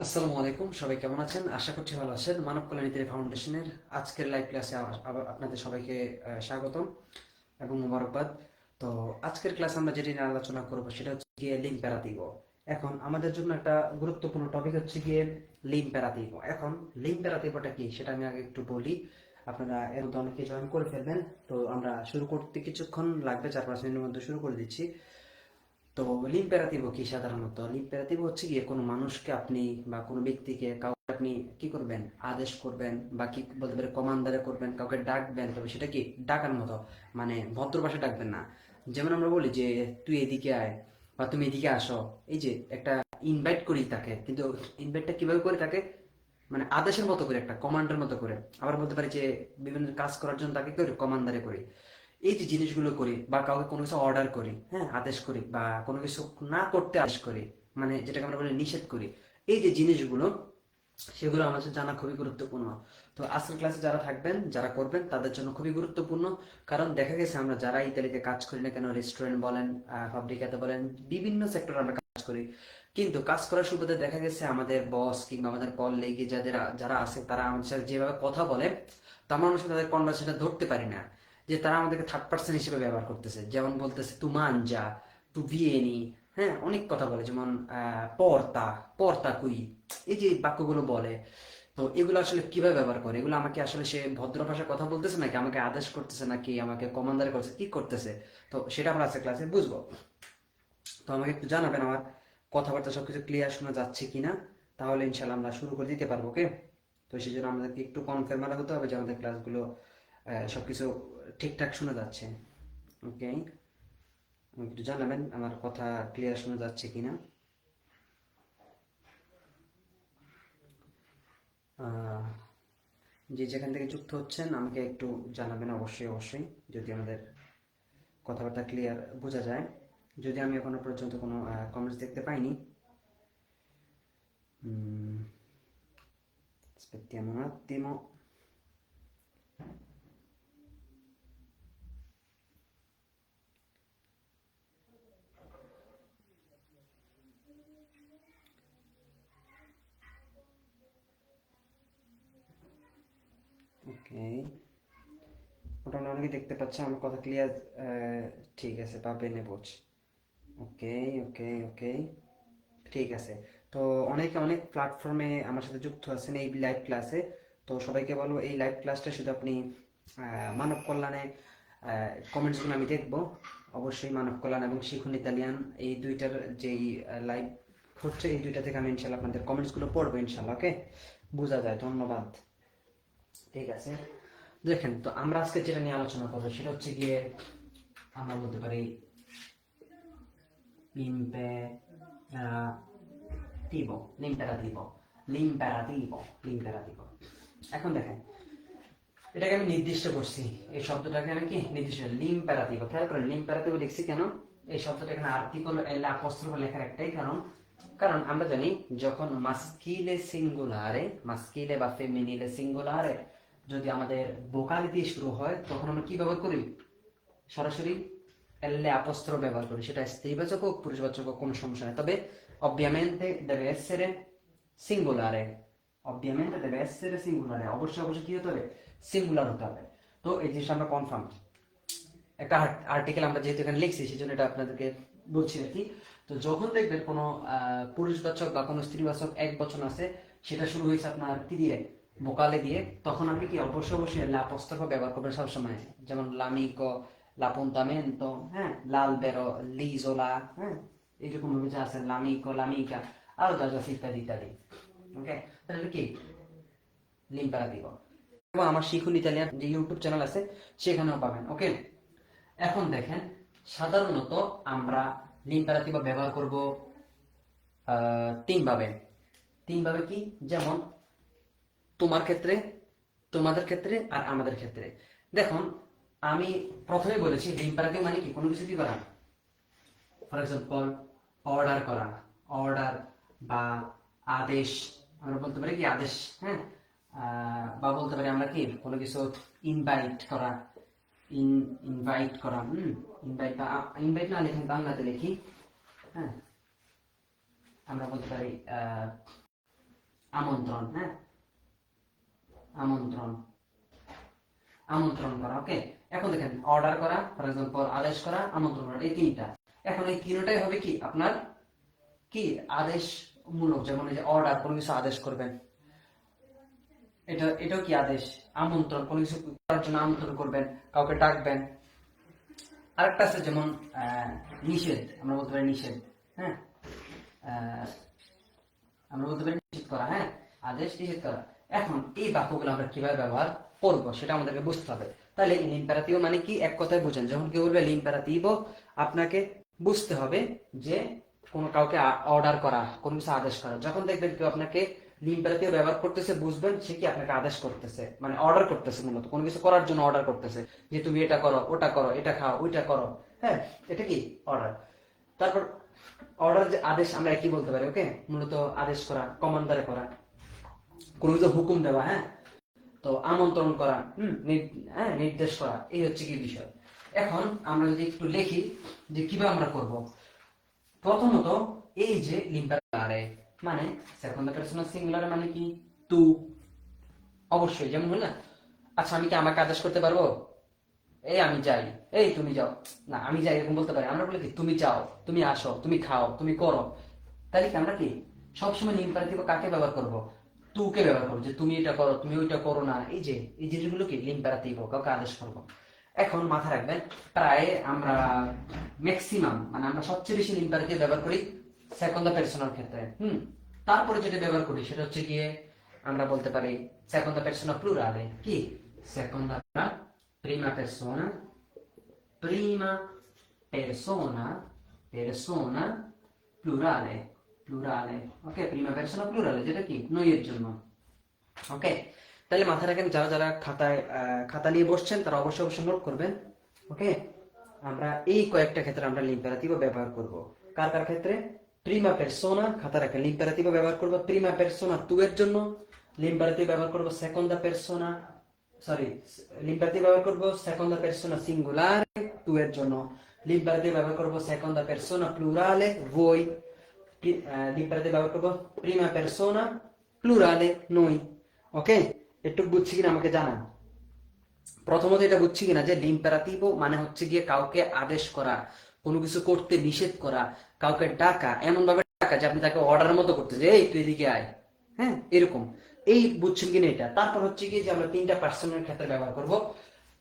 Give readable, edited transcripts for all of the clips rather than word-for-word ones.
আসসালামু আলাইকুম, সবাই কেমন আছেন? আশা করছি ভালো আছেন। মানব কল্যাণ ফাউন্ডেশনের আজকের লাইভ ক্লাসে আবার আপনাদের সবাইকে স্বাগতম এবং মোবারকবাদ। তো আজকের ক্লাসে আমরা যেটি নিয়ে আলোচনা করব সেটা হচ্ছে গিয়ে লিম্প্যারাতিভো। এখন আমাদের জন্য একটা গুরুত্বপূর্ণ টপিক হচ্ছে গিয়ে লিম্প্যারাতিভো। এখন লিম্প্যারাতিভোটা কি সেটা আমি আগে একটু বলি, আপনারা এর মধ্যে অনেকে জয়েন করে ফেলবেন। তো আমরা শুরু করতে কিছুক্ষণ লাগবে, 4-5 মিনিটের মধ্যে শুরু করে দিচ্ছি। তো লিম্পেরাতিভো কি? সাধারণত লিম্পেরাতিভো হচ্ছে গিয়ে কোনো মানুষকে আপনি বা কোনো ব্যক্তিকে কাউকে আপনি কি করবেন, আদেশ করবেন বা কি বলতে পারে কমান্ডারে করবেন, কাউকে ডাকবেন, তবে সেটা কি ডাকার মতো, মানে ভদ্র ভাষায় ডাকবেন না। যেমন আমরা বলি যে তুই এদিকে আয় বা তুমি এদিকে আসো, এই যে একটা ইনভাইট করি তাকে, কিন্তু ইনভাইটটা কিভাবে করে তাকে, মানে আদেশের মতো করে, একটা কমান্ডের মতো করে। আবার বলতে পারি যে বিভিন্ন কাজ করার জন্য তাকে করি কমান্ডারে করি। এই যে জিনিসগুলো করি বা কাউকে কোনো কিছু অর্ডার করি, হ্যাঁ, আদেশ করি, বা কোনো কিছু না করতে আদেশ করি, মানে যেটাকে আমরা বলি নিষেধ করি, এই যে জিনিসগুলো, সেগুলো আমাদের জানা খুবই গুরুত্বপূর্ণ। তো আজকের ক্লাসে যারা থাকবেন, যারা করবেন, তাদের জন্য খুবই গুরুত্বপূর্ণ। কারণ দেখা গেছে আমরা যারা ইতালিতে কাজ করি না কেন, রেস্টুরেন্ট বলেন, ফাব্রিকাতে বলেন, বিভিন্ন সেক্টরে আমরা কাজ করি, কিন্তু কাজ করার সুবাদে দেখা গেছে আমাদের বস কিংবা আমাদের কলিগ যাদের যারা আছে, তারা আমাদের সাথে যেভাবে কথা বলে, তো আমরা অনেক সময় তাদের কনভারসেশনটা ধরতে পারি না, যে তারা আমাদেরকে থার্ড পার্সন হিসেবে ব্যবহার করতেছে। যেমন বলতেছে তু মানজা, তু ভিয়েনি, হ্যাঁ, অনেক কথা বলে, যেমন পর্তা, পর্তা কুই, এই যে বাক্যগুলো বলে। তো এগুলো আসলে কিভাবে ব্যবহার করে? এগুলো আমাকে আসলে সে ভদ্র ভাষায় কথা বলতেছে নাকি আমাকে আদেশ করতেছে নাকি আমাকে কমান্ডার করছে, কি করতেছে? তো সেটা আমরা আজকে ক্লাসে বুঝবো। তো আমাকে একটু জানাবেন আমার কথাবার্তা সবকিছু ক্লিয়ার শোনা যাচ্ছে কিনা, তাহলে ইনশাল্লাহ আমরা শুরু করে দিতে পারবো। ওকে? তো সেই জন্য আমাদেরকে একটু কনফার্ম হতে হবে যে আমাদের ক্লাসগুলো সবকিছু ঠিকঠাক শোনা যাচ্ছে। ওকে, আমাকে একটু জানাবেন আমার কথা ক্লিয়ার শোনা যাচ্ছে কিনা। আহ, যে যেখান থেকে যুক্ত হচ্ছেন আমাকে একটু জানাবেন অবশ্যই অবশ্যই, যদি আমাদের কথাবার্তা ক্লিয়ার বোঝা যায়। যদি আমি এখনো পর্যন্ত কোনো কমেন্টস দেখতে পাইনি। Aspettiamo un attimo. ওকে, মোটামুটি অনেকে দেখতে পাচ্ছে আমার কথা ক্লিয়ার। ঠিক আছে, পাবে নেবোচ। ওকে ওকে ওকে, ঠিক আছে। তো অনেকে অনেক প্ল্যাটফর্মে আমার সাথে যুক্ত আছেন এই লাইভ ক্লাসে। তো সবাইকে বলবো এই লাইভ ক্লাসটা শুধু আপনি মানব কল্যাণে কমেন্টসগুলো আমি দেখবো। অবশ্যই মানব কল্যাণ এবং শিখুন ইতালিয়ান, এই দুইটার যেই লাইভ হচ্ছে, এই দুইটা থেকে আমি ইনশাল্লাহ আপনাদের কমেন্টসগুলো পড়বো ইনশাল্লাহ। ওকে, বোঝা যায়, ধন্যবাদ। ঠিক আছে, দেখেন তো আমরা আজকে যেটা নিয়ে আলোচনা করবো সেটা হচ্ছে গিয়ে, আমরা বলতে পারি l'imperativo, l'imperativo, l'imperativo। এখন দেখেন, এটাকে আমি নির্দিষ্ট করছি, এই শব্দটাকে আমি কি নির্দিষ্ট, লিম্প্যারাতিভ। খেয়াল করেন লিম্প্যারাতিভ লিখছি কেন? এই শব্দটা এখানে আর্টিকেল এল অ্যাপোস্ট্রোফ লেখার একটাই কারণ, কারণ আমরা জানি যখন মাস্কিলে সিঙ্গুলারে, মাস্কিলে বা ফেমিনিলে সিঙ্গুলারে যদি আমাদের ভোকালি দিয়ে শুরু হয়, তখন আমরা কি ব্যবহার করি? সরাসরি এল অ্যাপোস্ট্রোফ ব্যবহার করি। সেটা স্ত্রীবাচক হোক পুরুষবাচক হোক, কোনো সমস্যা নেই। তবে ovviamente deve essere singolare, ovviamente deve essere singolare, অবশ্যই অবশ্যই কি হতে হবে? সিঙ্গুলার হতে হবে। তো এই জিনিসটা আমরা কনফার্ম, একটা আর্টিকেল আমরা যেহেতু এখানে লিখছি সেই জন্য এটা আপনাদেরকে বলছি আর কি। তো যখন দেখবেন কোনো পুরুষবাচক বা কোনো স্ত্রীবাচক এক বচন আছে, সেটা শুরু হয়েছে আপনার কি দিয়ে? ভোকালে দিয়ে, তখন আপনি কি অবশ্যই অবশ্যই লাপোস্ট্রোফ ব্যবহার করবেন সবসময়। যেমন লামিকো, লাপুন্তামেন্তো, হ্যাঁ, লালবেরো, লিজোলা, হ্যাঁ, এইরকম ভাবে যা আছে, লামিকো, লামিকা, আরো যা যা আছে ইত্যাদি ইত্যাদি। ওকে, তাহলে কি লিম্পারাতিভ। এবং আমার শিখুন ইতালিয়ান যে ইউটিউব চ্যানেল আছে সেখানেও পাবেন। ওকে, এখন দেখেন, সাধারণত আমরা লিম্পারাতিভ ব্যবহার করব তিনভাবে। তিনভাবে কি? যেমন তোমার ক্ষেত্রে, তোমাদের ক্ষেত্রে, আর আমাদের ক্ষেত্রে। দেখুন, আমি প্রথমে বলেছি লিম্পারাতিভ মানে কি? কোনো কিছু কি করা, ফর এক্সাম্পল অর্ডার করা, অর্ডার বা আদেশ, আমরা বলতে পারি কি আদেশ, হ্যাঁ, বা বলতে পারি আমরা কি কোনো কিছু ইনভাইট করা, ইনভাইট করা, ইনভাইট বা ইনভাইট না লিখে বাংলাতে লিখি, হ্যাঁ, আমরা বলতে পারি আমন্ত্রণ, হ্যাঁ, আমন্ত্রণ, আমন্ত্রণ করা। ওকে, এখন দেখেন অর্ডার করা, ফর এক্সাম্পল আদেশ করা, আমন্ত্রণ করা, এই তিনটা। এখন এই তিনটাই হবে কি আপনার কি আদেশ মূলক। যেমন এই যে অর্ডার, কোনো কিছু আদেশ করবেন, এটাও কি আদেশ। আমন্ত্রণ, কোনো কিছু করার জন্য আমন্ত্রণ করবেন, কাউকে ডাকবেন। আরেকটা আছে যেমন নিষেধ, আমরা বলতে পারি নিষেধ, হ্যাঁ, আমরা বলতে পারি নিষেধ করা, হ্যাঁ, আদেশ নিষেধ করা। এখন এই বাক্যগুলো আমরা কিভাবে ব্যবহার করবো সেটা আমাদেরকে বুঝতে হবে। তাহলে ইম্পারাতিভ মানে কি, এক কথায় বুঝেন, যখন কেউ বলবে ইম্পারাতিভ, আপনাকে বুঝতে হবে যে কোনো কাউকে অর্ডার করা, কোনো কিছু আদেশ করা। যখন দেখবেন কেউ আপনাকে ইম্পারাতিভ ব্যবহার করতেছে, বুঝবেন সে কি আপনাকে আদেশ করতেছে, মানে অর্ডার করতেছে, মূলত কোনো কিছু করার জন্য অর্ডার করতেছে, যে তুমি এটা করো, ওটা করো, এটা খাও, ওইটা করো, হ্যাঁ, এটা কি অর্ডার। তারপর অর্ডার যে আদেশ আমরা কি বলতে পারি, ওকে, মূলত আদেশ করা, কমান্ডারে করা, কোনো কিছু হুকুম দেওয়া, হ্যাঁ, তো আমন্ত্রণ করা, হ্যাঁ, নির্দেশ করা, এই হচ্ছে কি বিষয়। এখন আমরা যদি একটু লিখি যে কিভাবে আমরা করব। প্রথমত এই যে লিম্পারে মানে সেকেন্ড পারসন সিঙ্গুলার মানে কি তু, অবশ্যই, যেমন হল না, আচ্ছা আমি কি আমাকে আদেশ করতে পারবো, এই আমি যাই, এই তুমি যাও, না আমি যাই এরকম বলতে পারি। আমরা বলি কি তুমি যাও, তুমি আসো, তুমি খাও, তুমি করো। তাহলে কি আমরা কি সবসময় ইম্পারেটিভ কাকে ব্যবহার করব, তুকে ব্যবহার করবো, যে তুমি এটা করো, তুমি ওইটা করো না। এই যে এই জিনিসগুলো কি ইম্পারেটিভ, কাউকে আদেশ করবো। এখন মাথা রাখবেন, প্রায় আমরা ম্যাক্সিমাম মানে আমরা সবচেয়ে বেশি ইম্পারেটিভ ব্যবহার করি সেকেন্ড পারসনের ক্ষেত্রে। তারপরে যেটা ব্যবহার করি সেটা হচ্ছে গিয়ে আমরা বলতে পারি সেকেন্ড পারসন প্লুরালে, কি second prima persona, prima persona, persona plurale, plurale, ok, prima persona plurale, যেটা কি নইয়ের জন্য। ওকে, তাহলে মাথায় রাখেন, যারা যারা খাতা নিয়ে বসছেন তারা অবশ্যই অবশ্যই নোট করবেন। ওকে, আমরা এই কয়েকটা ক্ষেত্রে আমরা লিম্পারেটিভ ব্যবহার করব। কার কার ক্ষেত্রে, প্রিমা পেরসোনা, খাতা রাখেন, লিম্পারেটিভ ব্যবহার করব প্রিমা পেরসোনা তু এর জন্য, লিম্পারেটিভ ব্যবহার করব সেকন্ডা পেরসোনা, সরি, লিম্পারেটিভ ব্যবহার করব সেকন্ডা পেরসোনা সিঙ্গুলারে তু এর জন্য, লিম্পারেটিভ ব্যবহার করব সেকন্ডা পেরসোনা প্লুরালে voi, লিম্পারেটিভ ব্যবহার করব প্রিমা পেরসোনা প্লুরালে noi। ওকে, একটু বুঝছি কিনা আমাকে জানান। প্রথমত এটা বুঝছি কিনা যে লিম্পারেটিভ মানে হচ্ছে গিয়ে কাউকে আদেশ করা, কোনো কিছু করতে নিষেধ করা, কাউকে ডাকা, এমন ভাবে ডাকা যে আপনি তাকে অর্ডারের মতো করতে, যে এই তুই এদিকে আয়, হ্যাঁ, এরকম। এই বুঝছেন কিনা এটা। তারপর হচ্ছে কি যে আমরা তিনটা পার্সনের ক্ষেত্রে ব্যবহার করব,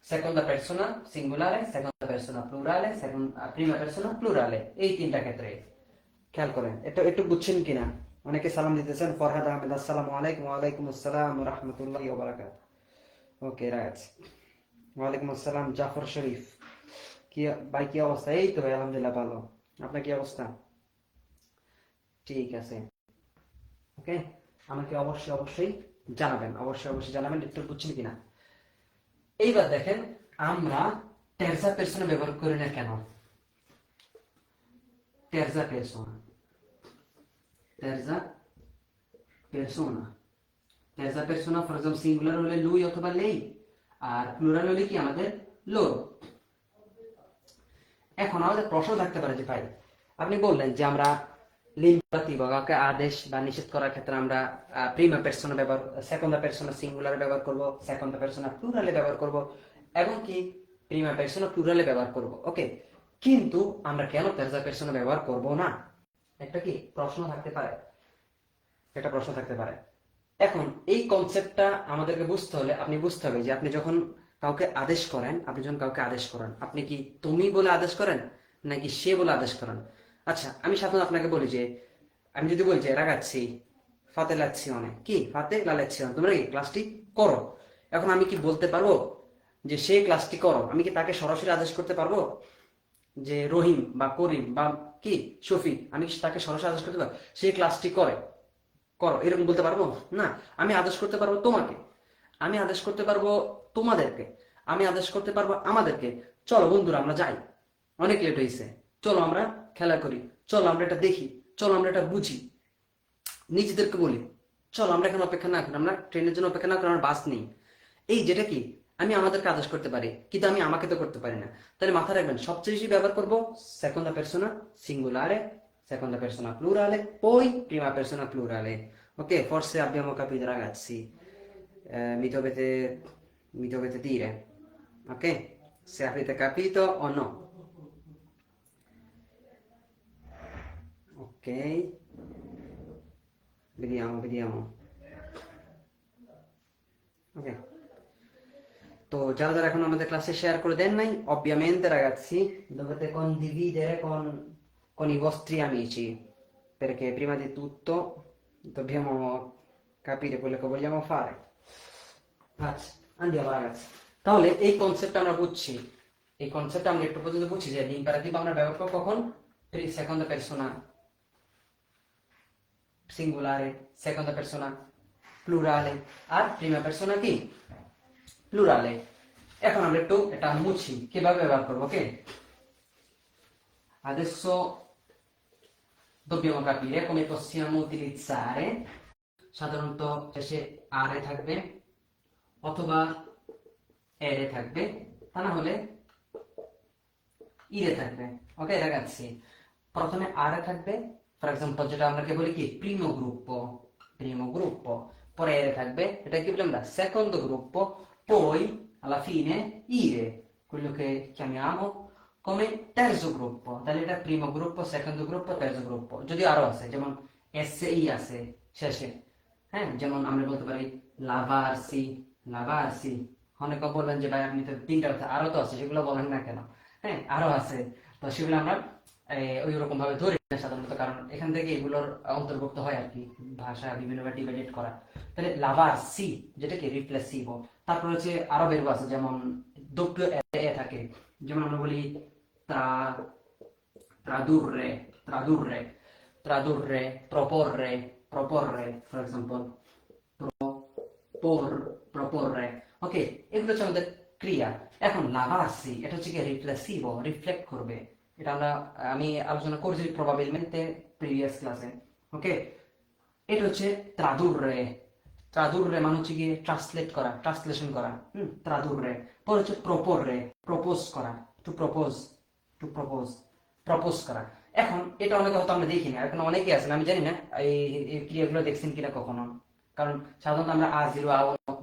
সেকন্ডা পার্সোনা সিঙ্গুলারে, সেকন্ডা পার্সোনা প্লুরালে, প্রিমা পার্সোনা প্লুরালে, এই তিনটা ক্ষেত্রে খেয়াল করেন। এটা একটু বুঝছেন কিনা। অনেকে সালাম দিতেছেন, ফরহাদ আহমেদ, আসসালামু আলাইকুম। ওয়ালাইকুম আসসালাম ওয়া রাহমাতুল্লাহি ওয়া বারাকাতুহু। ওকে, রাইট, ওয়ালাইকুম আসসালাম। জাফর শরীফ, কি ভাই, কি অবস্থা? এই তো ভাই, আলহামদুলিল্লাহ ভালো। আপনার কি অবস্থা? ঠিক আছে, ওকে, আমাকে অবশ্যই অবশ্যই জানাবেন, অবশ্যই অবশ্যই জানাবেন একটু বুঝছেন কিনা। এইবার দেখেন আমরা টেরজা পারসোনা ব্যবহার করি না কেন। টেরজা পারসোনা, টেরজা পারসোনা, টেরজা পারসোনা ফর এক্সাম্পল সিঙ্গুলার হলে লুই অথবা লেই, আর প্লুরাল হলে কি আমাদের লো। এখন আমাদের প্রশ্ন থাকতে পারে যে ভাই আপনি বললেন যে আমরা লিম্পারেটিভ কাউকে আদেশ বা নিষেধ করার ক্ষেত্রে আমরা প্রিমা পারসোনা ব্যবহার, সেকন্ডা পারসোনা সিঙ্গুলারে ব্যবহার করব, সেকন্ডা পারসোনা প্লুরালে ব্যবহার করব, এবং কি প্রিমা পারসোনা প্লুরালে ব্যবহার করব। ওকে, কিন্তু আমরা কেন তেরজা পারসোনা ব্যবহার করব না, একটা কি প্রশ্ন থাকতে পারে, একটা প্রশ্ন থাকতে পারে। এখন এই কনসেপ্টটা আমাদেরকে বুঝতে হলে আপনি বুঝতে হবে যে আপনি যখন কাউকে আদেশ করেন, আপনি যখন কাউকে আদেশ করেন, আপনি কি তুমি বলে আদেশ করেন নাকি সে বলে আদেশ করেন। আচ্ছা, আমি সাধারণত আপনাকে বলি যে আমি যদি বলি যে রাগাচ্ছি, ফাতে লাগছি, অনেক কি ফাতে লাগাচ্ছি, তোমরা কি ক্লাসটি করো, এখন আমি কি বলতে পারবো যে সে ক্লাসটি করো, আমি কি তাকে সরাসরি আদেশ করতে পারবো যে রহিম বা করিম বা কি শফিক, আমি তাকে সরাসরি আদেশ করতে পারবো সে ক্লাসটি করে করো, এরকম বলতে পারবো না। আমি আদেশ করতে পারবো তোমাকে, আমি আদেশ করতে পারবো তোমাদেরকে, আমি আদেশ করতে পারবো আমাদেরকে, চলো বন্ধুরা আমরা যাই, অনেক লেট হয়েছে, চলো আমরা খেলা করি, চলো আমরা এটা দেখি, চলো আমরা এটা বুঝি। নিজেদেরকে বলি চলো আমরা এখানে অপেক্ষা না করি, আমরা ট্রেনের জন্য অপেক্ষা না করি, আমরা বাস নেই। এই যেটা কি আমি আমাদেরকে আদেশ করতে পারি, কিন্তু আমি আমাকে তো করতে পারি না। তাহলে মাথায় রাখবেন সবচেয়ে বেশি ব্যবহার করবো সেকন্ডা persona সিঙ্গুলারে, seconda persona plurale, poi prima persona plurale. Ok, forse abbiamo capito ragazzi. Mi dovete dire, ok? Se avete capito o no. Ok, vediamo. Ok. তো যারা যারা এখন আমাদের ক্লাসে শেয়ার করে দেন নাই, ovviamente ragazzi dovete condividere con i vostri amici, perché prima di tutto dobbiamo capire quello che vogliamo fare. আচ্ছা, andiamo ragazzi. তাহলে এই কনসেপ্ট আমরা বুঝছি, এই কনসেপ্ট আমরা একটু পর্যন্ত বুঝছি যে ইম্পারেটিভ আমরা ব্যবহার করব কখন, সেকন্ডা পেরসোনা সিঙ্গুলারে, সেকন্ডা পেরসোনা প্লুরালে, আর প্রিমা পেরসোনা কি প্লুরালে। এখন আমরা একটু এটা মুছি কিভাবে ব্যবহার করবো। ওকে, adesso dobbiamo capire come possiamo utilizzare, সাধারণত শেষে আরে থাকবে অথবা এরে থাকবে, তা না হলে ইরে থাকবে। ওকে ragazzi, প্রথমে আরে থাকবে, ফর এক্সাম্পল যেটা আমরা বলি কি primo gruppo, poi ere থাকবে, এটা কি বললাম আমরা secondo gruppo, poi alla fine ire, quello che chiamiamo come terzo gruppo। তাহলে এটা primo gruppo, secondo gruppo, terzo gruppo। যদিও আরো আছে, যেমন SI আছে শেষে, হ্যাঁ, যেমন আমরা বলতে পারি লাভারসি। অনেকে বলবেন যে ভাই আপনি তো তিনটা আছে, আরো তো আছে, সেগুলো বলেন না কেন? হ্যাঁ, আরো আছে, তো সেগুলো আমরা ওই রকম ভাবে ধরি না সাধারণত, কারণ এখান থেকে এগুলোর অন্তর্ভুক্ত হয় আর কি, ভাষা বিভিন্নভাবে ডিভাইডেড করা। তাহলে লাভারসি যেটা কি রিফ্লেক্সিভো। তারপর হচ্ছে আরো বেরবো আছে, যেমন doppio এ থাকে, যেমন আমরা বলি ত্রা tradurre, proporre, for example, proporre, ওকে, এগুলো হচ্ছে আমাদের ক্রিয়া। এখন লাভার্সি এটা হচ্ছে কি রিফ্লেক্সিভো, রিফ্লেক্ট করবে। এটা আমি আলোচনা করেছি প্রবাবিলমেন্টে প্রিভিয়াস ক্লাসে। ওকে, এটা হচ্ছে ট্রাদুররে মানে হচ্ছে কি ট্রান্সলেট করা, ট্রান্সলেশন করা, ট্রাদুররে। পর হচ্ছে প্রপোররে, প্রপোজ করা, টু প্রপোজ প্রপোজ করা। এখন এটা অনেকে হয়তো আমরা দেখি না, এখন অনেকে আছেন আমি জানি না এই ক্রিয়াগুলো দেখছেন কিনা কখনো, কারণ সাধারণত আমরা আজিরো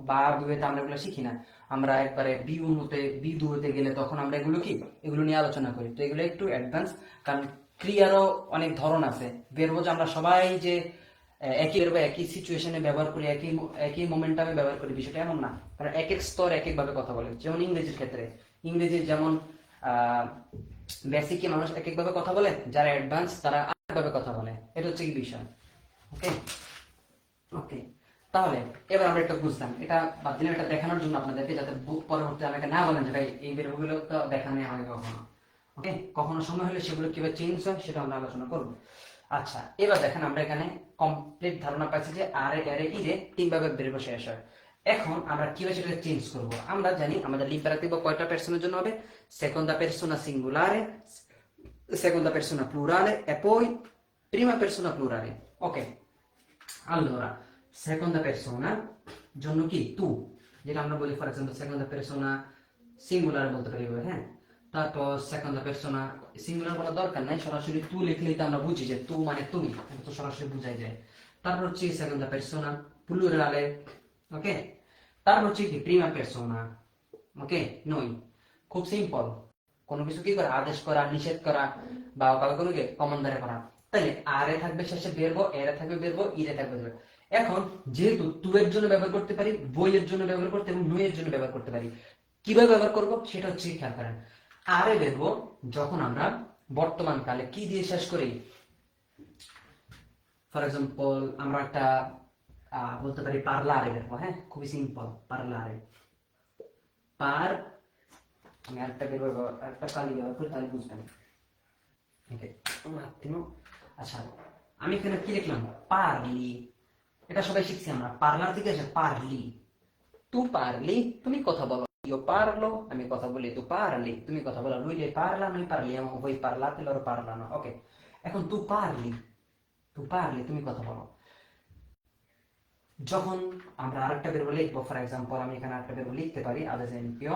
বা দুয়েতে আমরা এগুলো শিখি না। আমরা একবারে বি দুতে গেলে তখন আমরা এগুলো নিয়ে আলোচনা করি। তো এগুলো একটু অ্যাডভান্স, কারণ ক্রিয়ারও অনেক ধরন আছে। বেরবো যে আমরা সবাই যে একই বেরবো একই সিচুয়েশনে ব্যবহার করি, একই মোমেন্টামে ব্যবহার করি, বিষয়টা এমন না। কারণ এক এক স্তর এক এক ভাবে কথা বলে। যেমন ইংরেজির ক্ষেত্রে, ইংরেজির যেমন বেসিকে মানুষ এক এক ভাবে কথা বলে, যারা অ্যাডভান্স তারা আরেক ভাবে কথা বলে। এটা হচ্ছে কি বিষয়। ওকে ওকে, তাহলে এবার আমরা একটা বুঝলাম, এটা বাদ দিলাম এটা দেখানোর জন্য আপনাদেরকে, যাতে পরবর্তী আমাকে না বলেন যে ভাই এই বেরগুলো তো দেখা নেই আমাকে কখনো। ওকে, কখনো সময় হলে সেগুলো কিভাবে চেঞ্জ হয় সেটা আমরা আলোচনা করব। আচ্ছা, এবার দেখেন আমরা এখানে কমপ্লিট ধারণা পাইছি যে আরে এরে ইরে তিন ভাবে বেরবো শেষ হয়। এখন আমরা কিভাবে সেটা চেঞ্জ করব। আমরা জানি আমাদের l'imperativo কয়টা পার্সনের জন্য হবে, seconda persona singolare, seconda persona plurale e poi prima persona plurale। ওকে, allora seconda persona জন্য কি তু, যেটা আমরা বলি for example seconda persona singular বলতে পারি, হ্যাঁ। তারপর সেকেন্ডা পারসোনা সিঙ্গুলার বলা দরকার নাই, সরাসরি তু লিখলেই তো আমরা বুঝি যে তু মানে তুমি, এটা তো সরাসরি বোঝাই যায়। তারপর হচ্ছে সেকেন্ডা পারসোনা প্লুরালে। ওকে, তারপর হচ্ছে কি প্রিমা পারসোনা। ওকে, নই, খুব সিম্পল, কোনো কিছু কি করা, আদেশ করা, নিষেধ করা, বা কাউকে কোনো কমান্ডারে করা। তাইলে আরে থাকবে শেষে বেরবো, এরে থাকবে বেরবো, ইরে থাকবে বেরবো। এখন যেহেতু তু এর জন্য ব্যবহার করতে পারি, বই এর জন্য ব্যবহার করতে এবং নই এর জন্য ব্যবহার করতে পারি, কিভাবে ব্যবহার করব সেটা হচ্ছে খেয়াল করেন। আরে বেরবো যখন আমরা বর্তমান কালে কি দিয়ে শেষ করি। ফর এক্সাম্পল আমরা একটা বলতে পারি পার্লারে বেরবো, হ্যাঁ, খুবই সিম্পল, পার্লারে আমি আরেকটা বেরবো, একটা কালি ব্যবহার করি, তাহলে বুঝবেন। ওকে, আচ্ছা, আমি এখানে কি লিখলাম, পারলি। এটা সবাই শিখছি আমরা, পার্লার থেকে আসে পারলি। তু পারলি, তুমি কথা বলো। io parlo, আমি কথা বলি, tu parli, তুমি কথা বলো। lui lei parla, noi parliamo, voi parlate, loro parlano। ওকে, এখন tu parli, তুমি কথা বলো। যখন আমরা আরেকটা বেরবো লিখবো, ফর এক্সাম্পল আমি এখানে আরেকটা বেরবো লিখতে পারি, ad esempio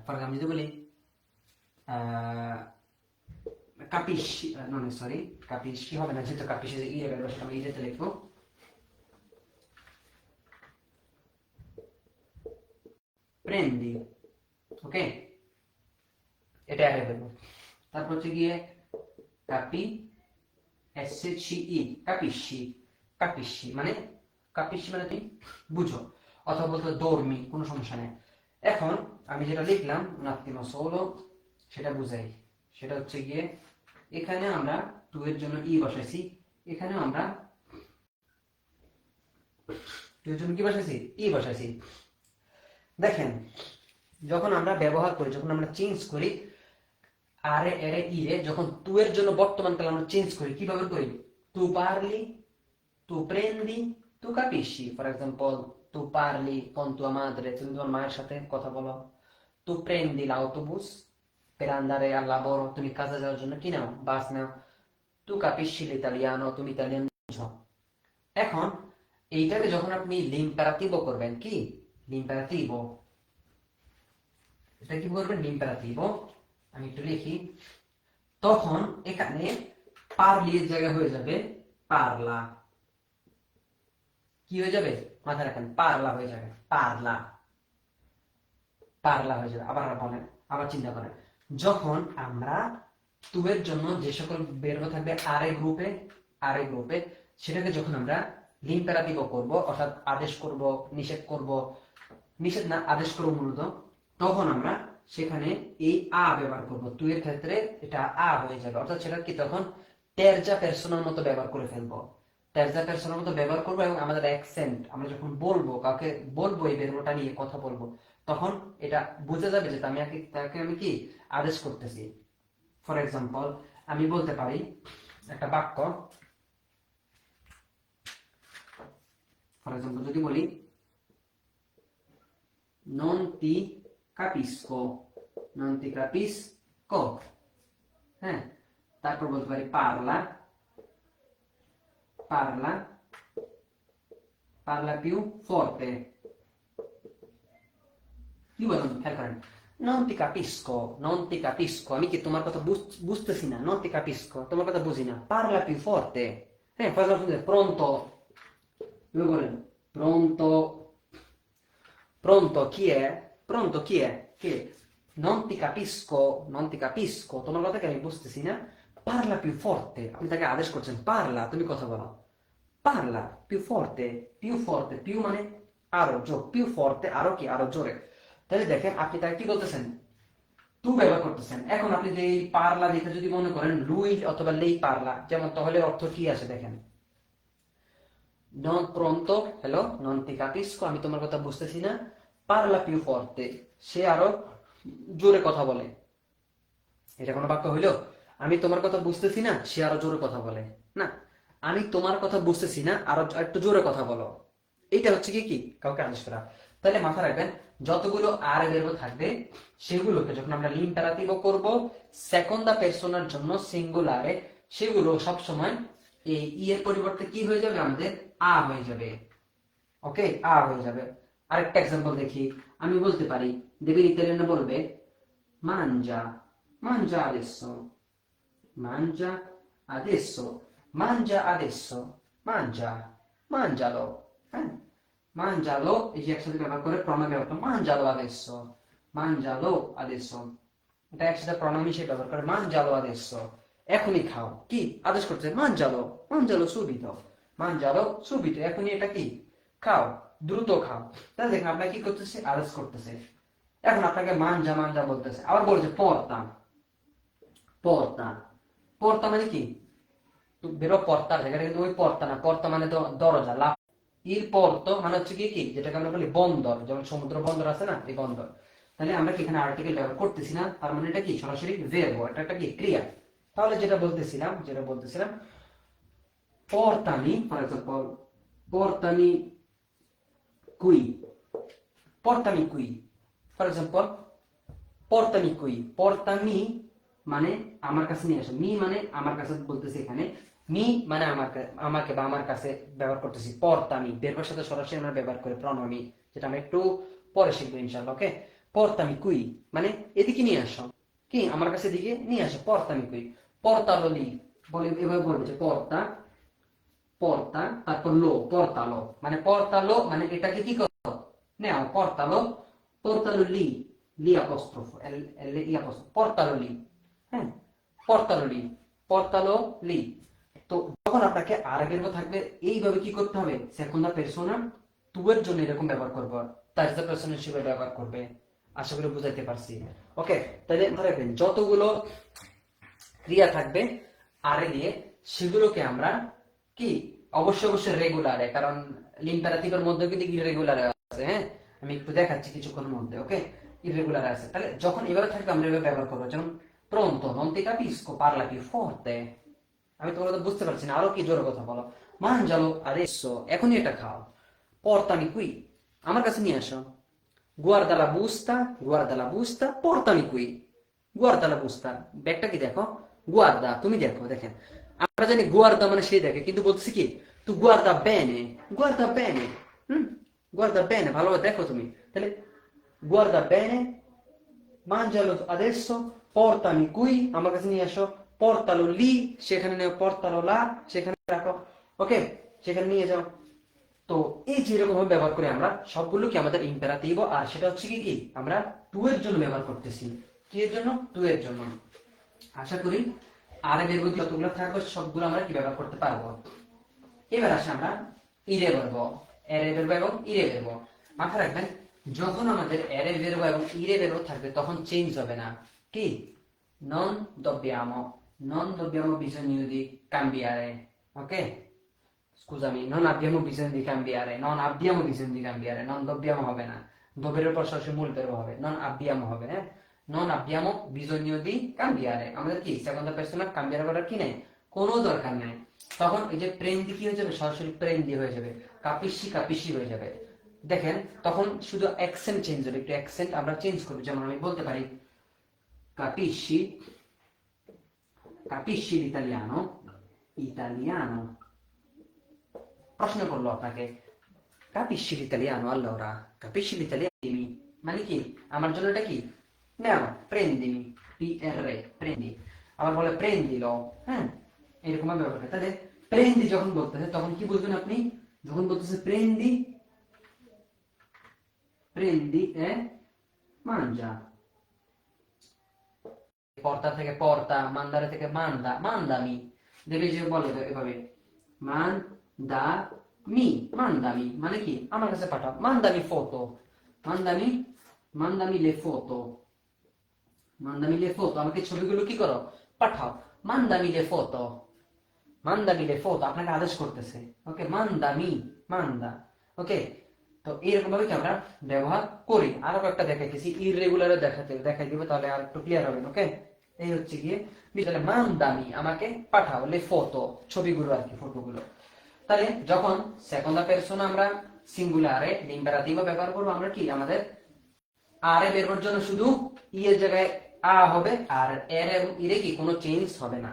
ফর এক্সাম্পল যদি বলি capisci, non è sorry, capisci হবে না, যেহেতু capisci ইয়ে বেরবো, সেটা আমি ইরেতে লিখবো। prendi, ওকে, এটা একটা verb। তারপর হচ্ছে গিয়ে SCE, capisci, capisci মানে capisci মানে তুমি বুঝো, অথবা বলতে dormi, কোনো সমস্যা নেই। এখন আমি যেটা লিখলাম un attimo solo, সেটা বুঝাই। সেটা হচ্ছে গিয়ে এখানে আমরা টু এর জন্য ই বসাইছি, এখানেও আমরা টু এর জন্য কি বসাইছি, ই বসাইছি। দেখেন যখন আমরা ব্যবহার করি, যখন আমরা চেঞ্জ করি আরে এরে ইরে, যখন তু এর জন্য বর্তমান কালে আমরা চেঞ্জ করি, কিভাবে করি? তু পারলি, তু প্রেন্দি, তু capisci। ফর এক্সাম্পল, তু পারলি con tua madre, তুমি তোমার মায়ের সাথে কথা বলো। তু prendi l'autobus per andare al lavoro, তুমি কাজে যাওয়ার জন্য কি নাও, বাস নাও। তু capisci l'italiano, তুমি ইতালিয়ান বুঝো। এখন এইটাকে যখন আপনি l'imperativo করবেন, কি l'imperativo, এটা কি করবেন l'imperativo, আমি একটু লিখি, তখন এখানে পারলি এর জায়গায় হয়ে যাবে পারলা। কি হয়ে যাবে মাথায় রাখেন, পারলা হয়ে যাবে, পারলা, পারলা হয়ে যাবে। আবার বলেন, আবার চিন্তা করেন, যখন আমরা তু এর জন্য যে সকল verb থাকবে আরে গ্রুপে, সেটাকে যখন আমরা l'imperativo করব, অর্থাৎ আদেশ করব, নিষেধ করব, নিষেধ না আদেশ করব মূলত, তখন আমরা সেখানে এই আ ব্যবহার করব। তু এর ক্ষেত্রে এটা আ হয়ে যাবে, অর্থাৎ সেটা কি তখন তেরজা পার্সোনাল মতো ব্যবহার করে ফেলবো, তেরজা পার্সোনাল মতো ব্যবহার করবো। এবং আমাদের অ্যাকসেন্ট, আমরা যখন বলবো, কাউকে বলবো এই verb-টা নিয়ে কথা বলবো, তখন এটা বোঝা যাবে যে তাকে আমি কি আদেশ করতেছি। ফর এক্সাম্পল, আমি বলতে পারি একটা বাক্য, ফর এক্সাম্পল যদি বলি non ti capisco, non ti capisco, হ্যাঁ, তারপর বলতে পারি parla, parla, parla più forte। কি বললাম খেয়াল করেন, non ti capisco, non ti capisco, আমি কি তোমার কথা বুঝতেছি না, non ti capisco, তোমার কথা বুঝি না, parla più forte। হ্যাঁ, ফর এক্সাম্পল pronto, তুমি বলেন pronto, pronto chi è, pronto chi è, che non ti capisco, non ti capisco, তোমার কথা কি আমি বুঝতেছি না, parla più forte, আপনি তাকে আদেশ করছেন, parla, তুমি কথা বলো, parla più forte, più forte, più মানে আরো, জোর, più forte আরো কি, আরো জোরে। তাহলে দেখেন আপনি তাকে কি বলতেছেন, তু ব্যবহার করতেছেন। এখন আপনি যে পারলা দেখে যদি মনে করেন লুই অথবা লেই পারলা, যেমন তাহলে অর্থ কি আছে দেখেন, non pronto, hello, non ti capisco, আমি তোমার কথা বুঝতেছি না, parla più forte, সে আরো জোরে কথা বলে। এটা কোনো বাক্য হইলো? আমি তোমার কথা বুঝতেছি না, সে আরো জোরে কথা বলে, না, আমি তোমার কথা বুঝতেছি না, আরো একটু জোরে কথা বলো। এইটা হচ্ছে কি কাউকে আদেশ করা। তাহলে মাথায় রাখবেন, যতগুলো আর verb থাকবে সেগুলোকে যখন আমরা l'imperativo করব সেকন্ডা পারসোনার জন্য সিঙ্গুলারে, সেগুলো সব সময় এই ই এর পরিবর্তে কি হয়ে যাবে, আমাদের আ হয়ে যাবে। ওকে, আ হয়ে যাবে। আরেকটা एग्जांपल দেখি, আমি বলতে পারি, দেখবেন ইতালিয়ানরা বলবে mangia, mangia adesso, mangia adesso, mangia adesso, mangia, mangialo, হ্যাঁ, mangialo, এই যে একসাথে ব্যবহার করে প্রণয় ব্যবহার করে, mangialo adesso, mangialo adesso, এটা একসাথে প্রণয় হিসেবে ব্যবহার করে, mangialo adesso, এখনই খাও, কি আদেশ করছে, mangialo, mangialo subito, mangialo subito, এখনই এটা কি খাও, দ্রুত খাও। তাহলে দেখেন আপনাকে কি করতেছে, আদেশ করতেছে। এখন আপনাকে mangia mangia বলতেছে, আবার বলছে porta, porta, porta মানে কি, বেরো পর্তার জায়গাটা কিন্তু ওই পর্তা না, পর্তা মানে তো দরজা, ইর পর্ত মানে হচ্ছে কি যেটাকে আমরা বলি বন্দর, যেমন সমুদ্র বন্দর আছে না, এই বন্দর। তাহলে আমরা কি এখানে আর্টিকেল ব্যবহার করতেছি না, তার মানে এটা কি সরাসরি verb, এটা একটা কি ক্রিয়া। তাহলে যেটা বলতেছিলাম portami, for example portami qui, portami qui, for example portami qui, portami মানে আমার কাছে নিয়ে আসো, মি মানে আমার কাছে বলতেছি, এখানে মি মানে আমাকে বা আমার কাছে ব্যবহার করতেছি, portami verb-এর সাথে সরাসরি আমরা ব্যবহার করি প্রণমি, যেটা আমরা একটু পরে শিখবো ইনশাআল্লাহ। ওকে, portami qui মানে এদিকে নিয়ে আসো, কি আমার কাছে এদিকে নিয়ে আসো, portami qui, portalo lì, বলে এভাবে বলবে যে porta, porta, তারপর lo, portalo মানে portalo মানে এটাকে কি করো, নাও, portalo portalo lì, lì apostrofo, lì apostrofo, portalo lì, হ্যাঁ, portalo lì, portalo lì। তো যখন আপনাকে আরেকের মতো থাকবে এইভাবে কি করতে হবে, সেকন্ডা পারসোনা টু এর জন্য এরকম ব্যবহার করবো, তারজা পারসোনা হিসেবে ব্যবহার করবে। আশা করি বুঝাইতে পারছি। ওকে, তাহলে মনে রাখবেন যতগুলো ক্রিয়া থাকবে আরে দিয়ে সেগুলোকে আমরা কি অবশ্যই অবশ্যই রেগুলারে, কারণ লিম্পারেটিভের মধ্যে কিন্তু ইরেগুলার আছে। হ্যাঁ, আমি একটু দেখাচ্ছি কিছুক্ষণের মধ্যে। ওকে, ইরেগুলার আছে। তাহলে যখন এভাবে থাকবে আমরা এভাবে ব্যবহার করবো, যেমন pronto non ti capisco parla più forte। আমি তোমাকে তো বুঝতে পারছি না, আরো কি জোরে কথা বলো। mangialo adesso, এখনই এটা খাও। portami qui, আমার কাছে নিয়ে আসো। guarda la busta, portami qui, guarda la busta, ব্যাগটা কি দেখো, guarda তুমি দেখো, দেখেন আমরা জানি guarda মানে সে দেখে, কিন্তু বলতেছি কি tu guarda bene, guarda bene, guarda bene, ভালোভাবে দেখো তুমি। তাহলে guarda bene, mangialo adesso, portami qui, আমার কাছে নিয়ে আসো। portalo lì, সেখানে নিয়ে, portalo là, সেখানে রাখো। ওকে, সেখানে নিয়ে যাও। তো এই যেরকম ভাবে ব্যবহার করে আমরা সবগুলো কি আমাদের ইম্পারেটিভ, আর সেটা হচ্ছে কি আমরা টু এর জন্য ব্যবহার করতেছি। কি এর জন্য? টু এর জন্য। আশা করি আরে বের বলতে যতগুলো থাকবে সবগুলো আমরা কি ব্যবহার করতে পারবো। এবার আসে আমরা ইরে বলবো, এরে বেরবো এবং ইরে বেরবো। মাথায় রাখবেন যখন আমাদের এরে বেরবো এবং ইরে বেরবো থাকবে তখন চেঞ্জ হবে না। কি non dobbiamo, non dobbiamo bisogno di cambiare, ok? Scusami, non abbiamo bisogno di cambiare, non abbiamo bisogno di cambiare, non dobbiamo হবে না, dobbiamo পর সরাসরি মূল verbo হবে, non abbiamo হবে, হ্যাঁ, non abbiamo bisogno di cambiare, আমাদের কি সেকেন্ডা পারসোনা cambiare করার কি নেই, কোনো দরকার নেই। তখন এই যে prendi কি হয়ে যাবে, সরাসরি prendi হয়ে যাবে, capisci capisci হয়ে যাবে। দেখেন তখন শুধু অ্যাকসেন্ট চেঞ্জ হবে, একটু অ্যাকসেন্ট আমরা চেঞ্জ করব। যেমন আমি বলতে পারি capisci, capisci l'italiano, italiano। প্রশ্ন করলো আপনাকে capisci l'italiano, allora capisci l'italiano, মানে কি আমার জন্য এটা কি নাও, prendimi, prendi। আবার বলে prendilo, হ্যাঁ, এরকম ভাবে ব্যবহার করে। তাহলে prendi যখন বলতেছে তখন কি বুঝবেন আপনি, যখন বলতেছে prendi, prendi e mangia, porta থেকে porta, mandare থেকে manda, mandami, দেবে যে বলে এভাবে mandami, mandami মানে কি আমার কাছে পাঠাও, mandami foto, mandami, mandami le foto, mandami le foto, আমাকে ছবিগুলো কি করো পাঠাও, mandami le foto, mandami le foto আপনাকে আদেশ করতেছে। ওকে, mandami, manda। ওকে, তো এইরকম ভাবে কি আমরা ব্যবহার করি। আরো একটা দেখাইতেছি, ইররেগুলারে দেখাই দিব, তাহলে আর একটু ক্লিয়ার হবে। ওকে, এই হচ্ছে গিয়ে তাহলে mandami আমাকে পাঠাও, le foto ছবিগুলো আর কি, ফটোগুলো। তাহলে যখন সেকন্ডা পারসোনা আমরা সিঙ্গুলারে ইম্পারেটিভ ব্যবহার করব, আমরা কি আমাদের আরে বের জন্য শুধু ই এর জায়গায় আ হবে, আর এর এবং ইরে কি কোনো চেঞ্জ হবে না।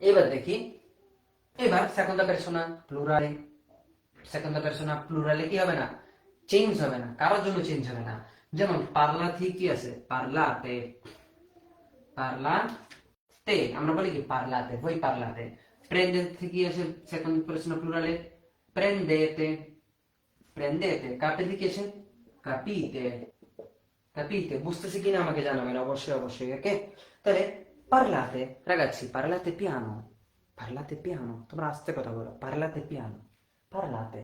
এবার দেখি, এবার সেকন্ডা পারসোনা প্লুরালে, সেকন্ডা পারসোনা প্লুরালে কি হবে না, চেঞ্জ হবে না, কারোর জন্য চেঞ্জ হবে না। যেমন পারলাতে কি আছে, পারলাতে, পারলাতে আমরা বলি কি পারলাতে, voi parlate। prendete কি আছে সেকেন্ড পারসন প্লুরালে, prendete, prendete। capite কি আছে, capite, capite। বুঝতেছি কিনা আমাকে জানাবেন অবশ্যই অবশ্যই। ওকে, তাহলে parlate ragazzi, parlate piano, parlate piano, তোমরা আস্তে কথা বলো, parlate piano, parlate।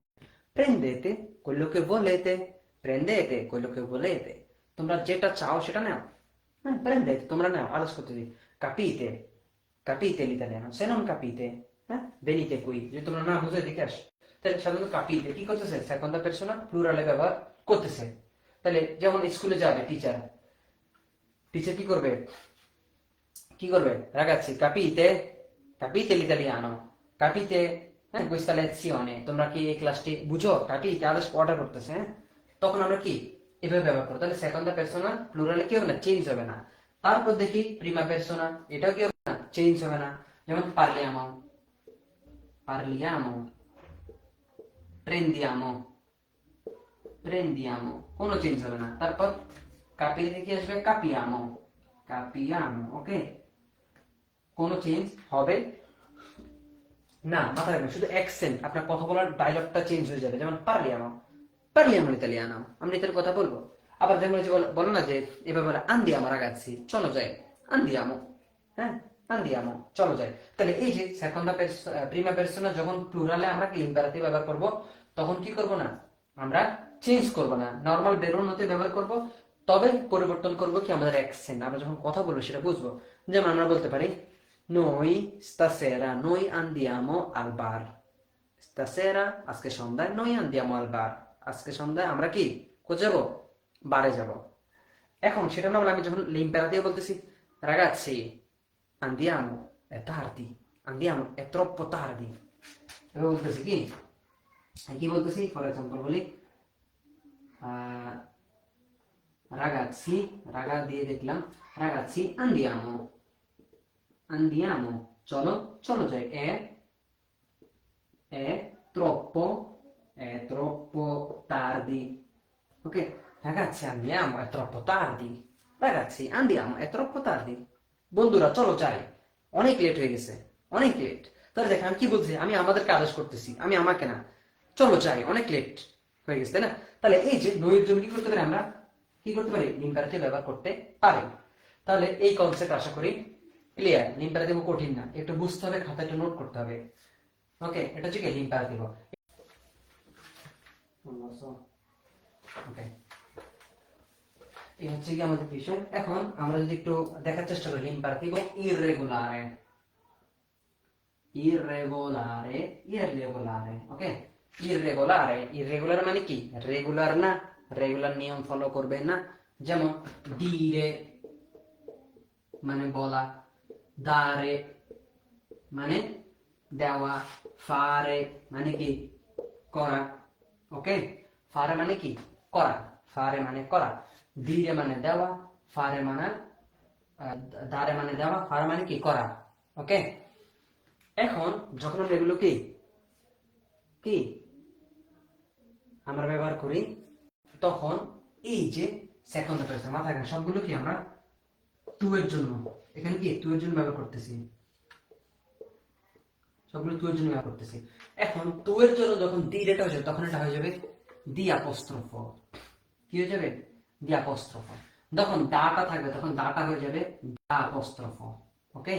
prendete quello che volete, prendete quello che volete, তোমরা যেটা চাও সেটা নাও, হ্যাঁ, prendete তোমরা নাও, আলাদা করতে দিই। capite, capite l'italiano, se non capite, venite qui, যদি তোমরা না বুঝে দিকে আস। তাহলে সাধারণত capite কি করতেছে, সেকন্ডা পারসোনা প্লুরালে ব্যবহার করতেছে। তাহলে যেমন স্কুলে যাবে টিচার, টিচার কি করবে, কি করবে ragazzi, capite, capite l'italiano, capite questa lezione, তোমরা কি এই ক্লাসটি বুঝো, capite আদেশ অর্ডার করতেছে, হ্যাঁ, তখন আমরা কি এভাবে ব্যবহার করব। তাহলে সেকন্ডা পারসোনা প্লুরালে কি হবে না, চেঞ্জ হবে না। তারপর দেখি প্রিমা পারসোনা, এটাও কি হবে না, চেঞ্জ হবে না। যেমন parliamo, parliamo, prendiamo, prendiamo, কোনো চেঞ্জ হবে না। তারপর capire কি আসবে, capiamo, capiamo। ওকে, কোনো চেঞ্জ হবে না। মাথায় রাখবেন শুধু অ্যাকসেন্ট, আপনার কথা বলার ডায়লগটা চেঞ্জ হয়ে যাবে। যেমন parliamo, parliamo l'italiano, আমরা ইতালির কথা বলবো। আবার যেমন যে বলো না যে এভাবে বলে andiamo ragazzi, চলো যাই, andiamo, হ্যাঁ, andiamo, চলো যাই। তাহলে এই যে প্রিমা পার্সোনা যখন প্লুরালে আমরা কি ইম্পারেটিভ ব্যবহার করব, তখন কি করব না, আমরা চেঞ্জ করব না, নরমাল বেরোন হতে ব্যবহার করব। তবে পরিবর্তন করব কি আমাদের অ্যাকসেন্ট, আমরা যখন কথা বলবো সেটা বুঝবো। যেমন আমরা বলতে পারি noi stasera noi andiamo al bar, stasera আজকে সন্ধ্যায় noi andiamo al bar, আজকে সন্ধ্যায় আমরা কি কোথায় যাব, বারে যাব। এখন সেটা না বলে আমি যখন l'imperative বলতেছি ragazzi andiamo è tardi, andiamo è troppo tardi, এবার বলতেছি কি, কি বলতেছি, ফর এক্সাম্পল বলি আহ, ragazzi, রাগা দিয়ে দেখলাম, ragazzi andiamo, andiamo, চলো, চলো যাই, è troppo tardi, ok, ragazzi andiamo, è troppo tardi, ragazzi andiamo, è troppo tardi, বন্ধুরা চলো যাই, অনেক লেট হয়ে গেছে, অনেক লেট। তাহলে দেখেন আমি কি বলছি, আমি আমাদেরকে আদেশ করতেছি, আমি আমাকে না, চলো যাই, অনেক লেট হয়ে গেছে, তাই না? তাহলে এই যে নইয়ের জন্য কি করতে পারি আমরা, কি করতে পারি, ইম্পারেটিভ ব্যবহার করতে পারি। তাহলে এই কনসেপ্ট আশা করি ক্লিয়ার। ইম্পারেটিভ কঠিন না, একটু বুঝতে হবে, খাতায় একটু নোট করতে হবে। ওকে, এটা হচ্ছে কি ইম্পারেটিভ। ওকে, এই হচ্ছে কি আমাদের বিষয়। এখন আমরা যদি একটু দেখার চেষ্টা করি imperative ইররেগুলারে, irregolare, irregolare, ok? Irregolare, irregolare মানে কি, রেগুলার না, রেগুলার নিয়ম ফলো করবে না। যেমন dire মানে বলা, dare মানে দেওয়া, fare মানে কি করা, ওকে, fare মানে কি করা, fare মানে করা, dire মানে দেওয়া, fare মানে dare মানে দেওয়া, fare মানে কি করা, ওকে। এখন যখন আমরা এগুলো কি কি আমরা ব্যবহার করি, তখন এই যে সেকেন্ড পারসন মাথায় রাখেন, সবগুলো কি আমরা টু এর জন্য, এখানে কি টু এর জন্য ব্যবহার করতেছি, সবগুলো টু এর জন্য ব্যবহার করতেছি। এখন টু এর জন্য যখন দি রেটা হয়ে যাবে, তখন এটা হয়ে যাবে দি অ্যাপোস্ট্রোফ, কি হয়ে যাবে, দি অ্যাপোস্ট্রোফ। যখন দাটা থাকবে তখন দাটা হয়ে যাবে দা অ্যাপোস্ট্রোফ, ওকে,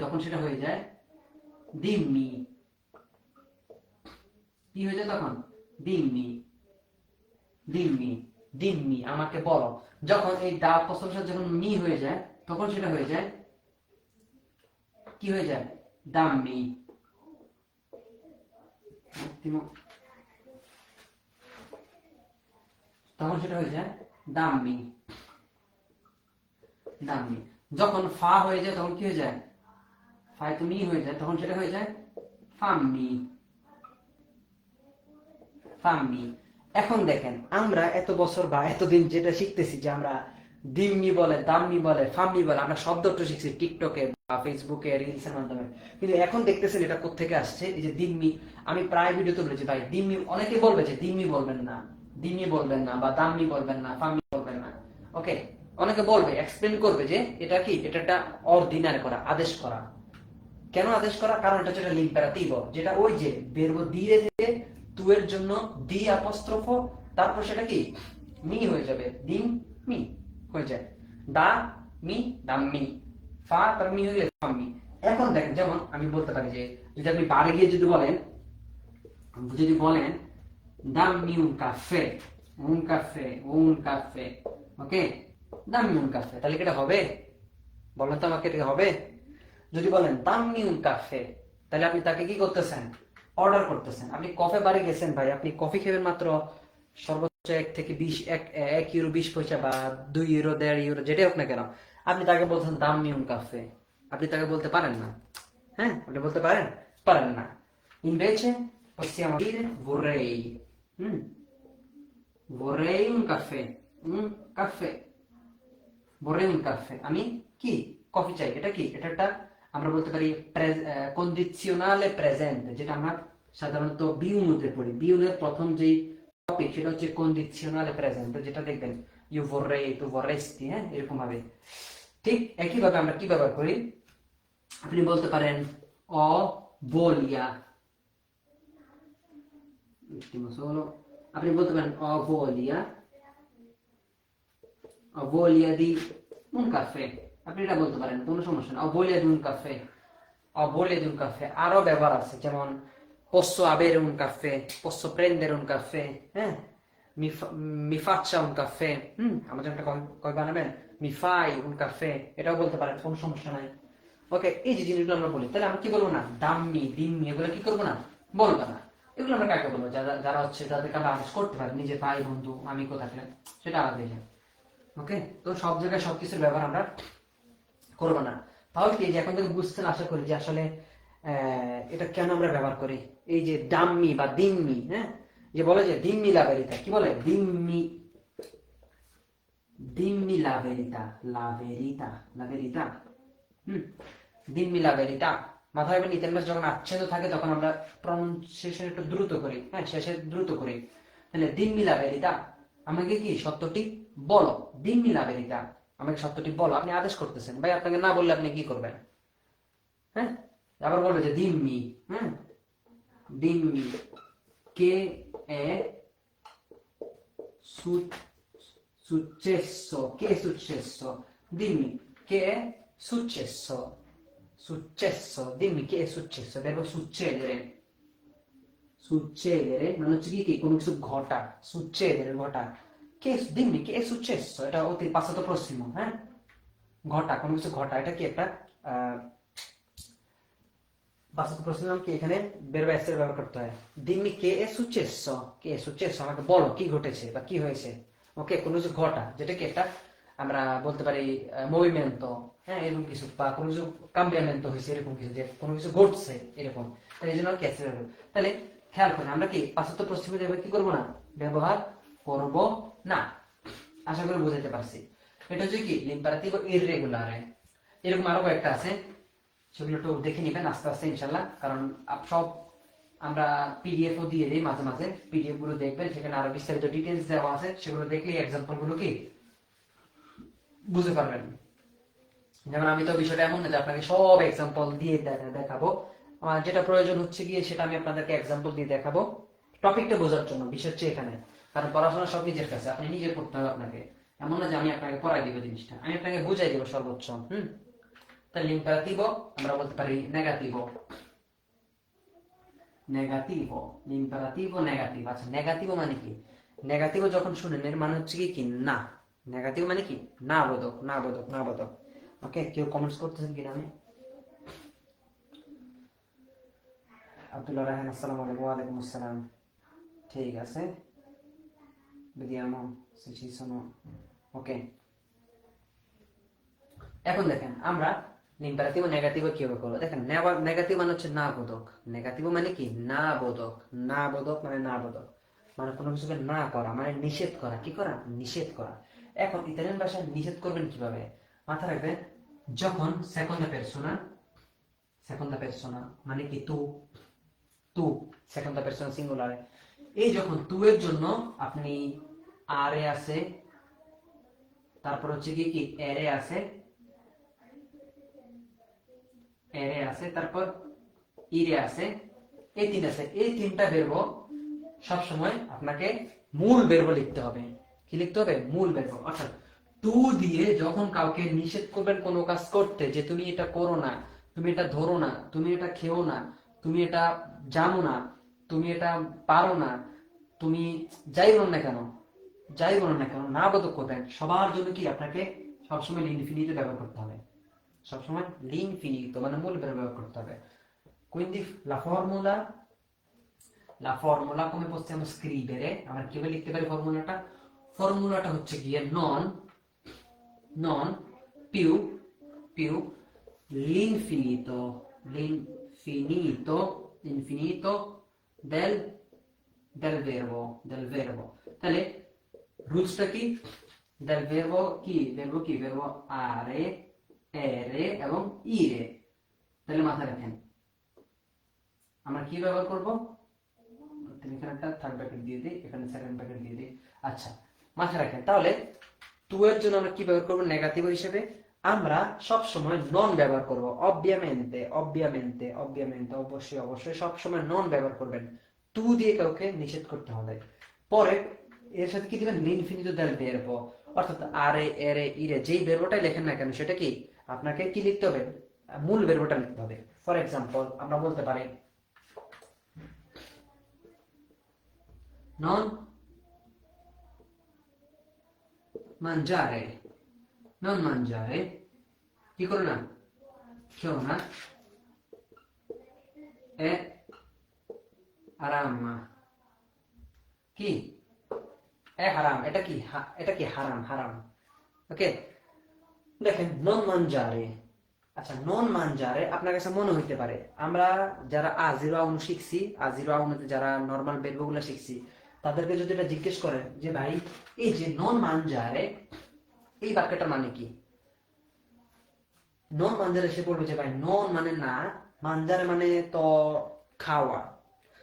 তখন সেটা হয়ে যায় dimmi, কি হয়ে যায় তখন, dimmi, dimmi, dimmi আমাকে বলো। যখন এই দা অ্যাপোস্ট্রোফ যখন মি হয়ে যায়, তখন সেটা হয়ে যায় কি হয়ে যায়, dammi, তখন সেটা হয়ে যায় dammi, dammi। যখন ফা হয়ে যায় তখন কি হয়ে যায়, ফাই তো মি হয়ে যায়, তখন সেটা হয়ে যায় fammi, fammi। এখন দেখেন আমরা এত বছর বা এতদিন যেটা শিখতেছি যে আমরা দিম্মি বলে, দাম্মি বলে, ফাম্মি বলে, আমরা শব্দটা শিখছি টিকটকে বা ফেসবুকে রিলসের মাধ্যমে, কিন্তু এখন দেখতেছেন এটা কোত্থেকে আসছে, এই যে দিম্মি। আমি প্রায় ভিডিওতে বলেছি ভাই দিম্মি, অনেকে বলবে যে দিম্মি বলবেন না, দিম্মি বলবেন না, বা দাম্মি বলবেন না, ফাম্মি বলবেন না, ওকে। অনেকে বলবে, এক্সপ্লেন করবে যে এটা কি, এটা একটা অর্ডিনারি করা, আদেশ করা। কেন আদেশ করা, কারণ এটা হচ্ছে ইম্পারেটিভ, যেটা ওই যে বেরবো দিয়ে থেকে তু এর জন্য দি অ্যাপোস্ট্রোফ, তারপর সেটা কি মি হয়ে যাবে, দিম মি হয়ে যায়, দা মি দাম্মি, ফা তার মি হয়ে গেলে ফাম্মি। এখন দেখেন যেমন আমি বলতে পারি যে যদি আপনি বারে গিয়ে যদি বলেন দাম্মি un caffè, un caffè, un caffè, ওকে, দাম্মি un caffè, তাহলে কি এটা হবে, বলেন তো আমাকে, এটা হবে? যদি বলেন দাম্মি un caffè, তাহলে আপনি তাকে কি করতেছেন, অর্ডার করতেছেন। আপনি কফি বারে গেছেন ভাই, আপনি কফি খেবেন মাত্র সর্বোচ্চ 1 থেকে 20, 1 ইউরো 20 পয়সা বা 2 ইউরো 1.5 ইউরো যেটাই হোক না কেন, আপনি তাকে বলছেন দাম্মি un caffè, আপনি তাকে বলতে পারেন না, হ্যাঁ, আপনি বলতে পারেন, পারেন না। Invece possiamo dire vorrei, হুম, vorrei un caffè, un caffè, vorrei un caffè, আমি কি কফি চাই, এটা কি, এটা একটা আমরা বলতে পারি কন্ডিশনালে প্রেজেন্ট, যেটা আমরা সাধারণত বিউনুতে পড়ি। বিউনের প্রথম যেই টপিক সেটা হচ্ছে কন্ডিশনালে প্রেজেন্ট, যেটা দেখবেন ইউ vorrei, tu vorresti, হ্যাঁ, এরকম ভাবে। ঠিক একই ভাবে আমরা কি ব্যবহার করি, আপনি বলতে পারেন ho voglia, আপনি বলতে পারেন ho voglia, Ho voglia di un caffè, আপনি এটা বলতে পারেন, কোনো সমস্যা না। Ho voglia di un caffè, ho voglia di un caffè, আরো ব্যবহার আছে, যেমন posso avere un caffè, posso prendere un caffè, mi faccia un caffè, আমার জন্য একটা কয় বানাবেন, mi fai un caffè, এটাও বলতে পারেন, কোনো সমস্যা নাই। ওকে, এই যে জিনিসগুলো আমরা বলি, তাহলে আমরা কি বলবো না, দাম্মি দিম্মি এগুলো কি করবো না, বলবো না। এগুলো আমরা কাকে বলবো, যারা যারা হচ্ছে যাদেরকে আমরা আদেশ করতে পারি, নিজের ভাই বন্ধু আমি কোথায় থাকলে, সেটা আলাদা বিষয়। ওকে, তো সব জায়গায় সবকিছুর ব্যবহার আমরা করবো না। তাহলে কি, যে এখন থেকে বুঝছেন আশা করি যে আসলে এটা কেন আমরা ব্যবহার করি। এই যে দাম্মি বা দিম্মি, যে বলে যে দিম্মি লা verità, কি বলে দিম্মি, dimmi la verità, la verità, la verità, dimmi la verità। মাথায় রাখবেন, ইতালিয়ান যখন আচ্ছেদ থাকে তখন আমরা প্রনাউন্সিয়েশন একটু দ্রুত করি, শেষে দ্রুত করি। তাহলে dimmi la verità, আমাকে কি সত্যটি বলো, dimmi la verità, আমাকে সত্যটি বলো। আপনি আদেশ করতেছেন, ভাই আপনাকে না বললে আপনি কি করবেন? আবার বলবে যে dimmi, dimmi che è successo, che è successo, dimmi che è successo, successo, dimmi che è successo, verbo succedere, succedere মানে হচ্ছে কি কোনো কিছু ঘটা, succedere ঘটা, che dimmi che è successo, এটা অতি passato prossimo, ঘটা, কোনো কিছু ঘটা, এটা কি একটা passato prossimo কি এখানে verbo essere ব্যবহার করতে হয়। dimmi che è successo, che è successo, আমাকে বলো কি ঘটেছে বা কি হয়েছে। ওকে, কোনো কিছু ঘটা, যেটা কি একটা আমরা বলতে পারি মুভমেন্টো, এরকম কিছু, বা কোনো কিছু কাম্বিয়ামেন্টো হয়েছে, এরকম কিছু, যে কোনো কিছু ঘটছে এরকম, এই জন্য ক্যাসে ব্যবহার। তাহলে খেয়াল করেন, আমরা কি পাশ্চাত্য পশ্চিমে যাবে কি করবো না, ব্যবহার করব না। আশা করি বুঝাতে পারছি। এটা হচ্ছে কি ইম্পারেটিভো ইররেগুলারে। এরকম আরো কয়েকটা আছে, সেগুলো একটু দেখে নিবেন আস্তে আস্তে ইনশাল্লাহ, কারণ সব আমরা পিডিএফ ও দিয়ে দিই মাঝে মাঝে, পিডিএফ গুলো দেখবেন, সেখানে আরো বিস্তারিত ডিটেলস দেওয়া আছে, সেগুলো দেখলে এক্সাম্পল গুলো কি বুঝতে পারবেন। যেমন আমি তো বিষয়টা এমন না যে আপনাকে সব এক্সাম্পল দিয়ে দেখাবো, আমার যেটা প্রয়োজন হচ্ছে গিয়ে সেটা আমি আপনাদেরকে এক্সাম্পল দিয়ে দেখাবো, টপিকটা বোঝার জন্য। বিষয় হচ্ছে এখানে, কারণ পড়াশোনা সব নিজের কাছে, আপনি নিজে করতে হবে আপনাকে, এমন না যে আমি আপনাকে পড়াই দিব জিনিসটা, আমি আপনাকে বুঝাই দিব সর্বোচ্চ। তাহলে ইম্পারেটিভো আমরা বলতে পারি নেগেটিভো, নেগেটিভো, ইম্পারেটিভো নেগেটিভ। আচ্ছা, নেগেটিভো মানে কি? নেগেটিভো যখন শুনেন এর মানে হচ্ছে কি না, নেগেটিভ মানে কি না বোধক, না বোধক, না বোধক। ওকে, কেউ কমেন্টস করতেছেন কিনা? আমি আব্দুল্লাহ রাহান, আসসালামু আলাইকুম। ওয়ালাইকুম আসসালাম। ঠিক আছে, vediamo se ci sono। ওকে, এখন দেখেন আমরা ইম্পারেটিভ ও নেগেটিভ কিভাবে করবো। দেখেন, নেগেটিভ মানে হচ্ছে না বোধক, নেগেটিভ মানে কি না বোধক, না বোধক মানে না বোধক, মানে কোনো কিছুকে না করা, মানে নিষেধ করা, কি করা, নিষেধ করা। এখন ইতালিয়ান ভাষায় নিষেধ করবেন কিভাবে, মাথা রাখবেন, যখন সেকন্ডা পেরসোনা মানে কি তু, তু সেকন্ডা পেরসোনা সিঙ্গুলারে, এই যখন তু এর জন্য আপনি আরে আছে, তারপর হচ্ছে কি এরে আছে, এরে আছে, তারপর ইরে আছে, এই তিন আছে, এই তিনটা বেরবো সবসময় আপনাকে মূল বেরবো লিখতে হবে। কি লিখতে হবে? মূল বেরবো। অর্থাৎ টু দিয়ে যখন কাউকে নিষেধ করবেন কোনো কাজ করতে, যে তুমি এটা করো না, তুমি এটা ধরো না, তুমি এটা খেও না, তুমি এটা জানো না, তুমি এটা পারো না, তুমি যাই বলো না কেন, যাই বলো না কেন, না বোধক করবেন সবার জন্য কি আপনাকে সবসময় ইনফিনিটি ব্যবহার করতে হবে, সবসময় l'infinito মানে মূল verbo ব্যবহার করতে হবে। Quindi la formula come possiamo scrivere, আমরা কিভাবে লিখতে পারি ফর্মুলাটা? ফর্মুলাটা হচ্ছে গিয়ে non più l'infinito del verbo। তাহলে রুলসটা কি? del verbo verbo are, ere এবং ইরে। তাহলে মাথায় রাখেন আমরা কি ব্যবহার করব, এখানে একটা থার্ড ব্র্যাকেট দিয়ে দিই, এখানে সেকেন্ড ব্র্যাকেট দিয়ে দিই। আচ্ছা, মাথায় রাখেন তাহলে টু এর জন্য আমরা কি ব্যবহার করব নেগেটিভ হিসেবে, আমরা সব সময় নন ব্যবহার করব। অবভিয়ামেন্তে অবশ্যই সব সময় নন ব্যবহার করবেন টু দিয়ে কাউকে নিষেধ করতে হলে। পরে এর সাথে কি দিবেন? l'infinito del verbo। অর্থাৎ আরে এরে ইরে যেই ভার্বটাই লেখেন না কেন সেটা কি আপনাকে কি লিখতে হবে, মূল ভার্বটা লিখতে হবে। ফর এক্সাম্পল আমরা বলতে পারি নন mangiare, non mangiare, কি করো না, খেও না, এ হারাম, কি এ হারাম, এটা কি এটা কি হারাম, হারাম। ওকে, দেখেন নন মানজারে। আচ্ছা, নন মানজারে আপনার কাছে মনে হইতে পারে আমরা যারা আজিরো আউন শিখছি, আজিরো আউনতে যারা নরমাল বেরবগুলো শিখছি, তাদেরকে যদি এটা জিজ্ঞেস করেন যে ভাই এই যে নন মানজারে এই বাক্যটার মানে কি, নন মানজারে সে বলবে যে ভাই নন মানে না, মানজারে মানে তো খাওয়া,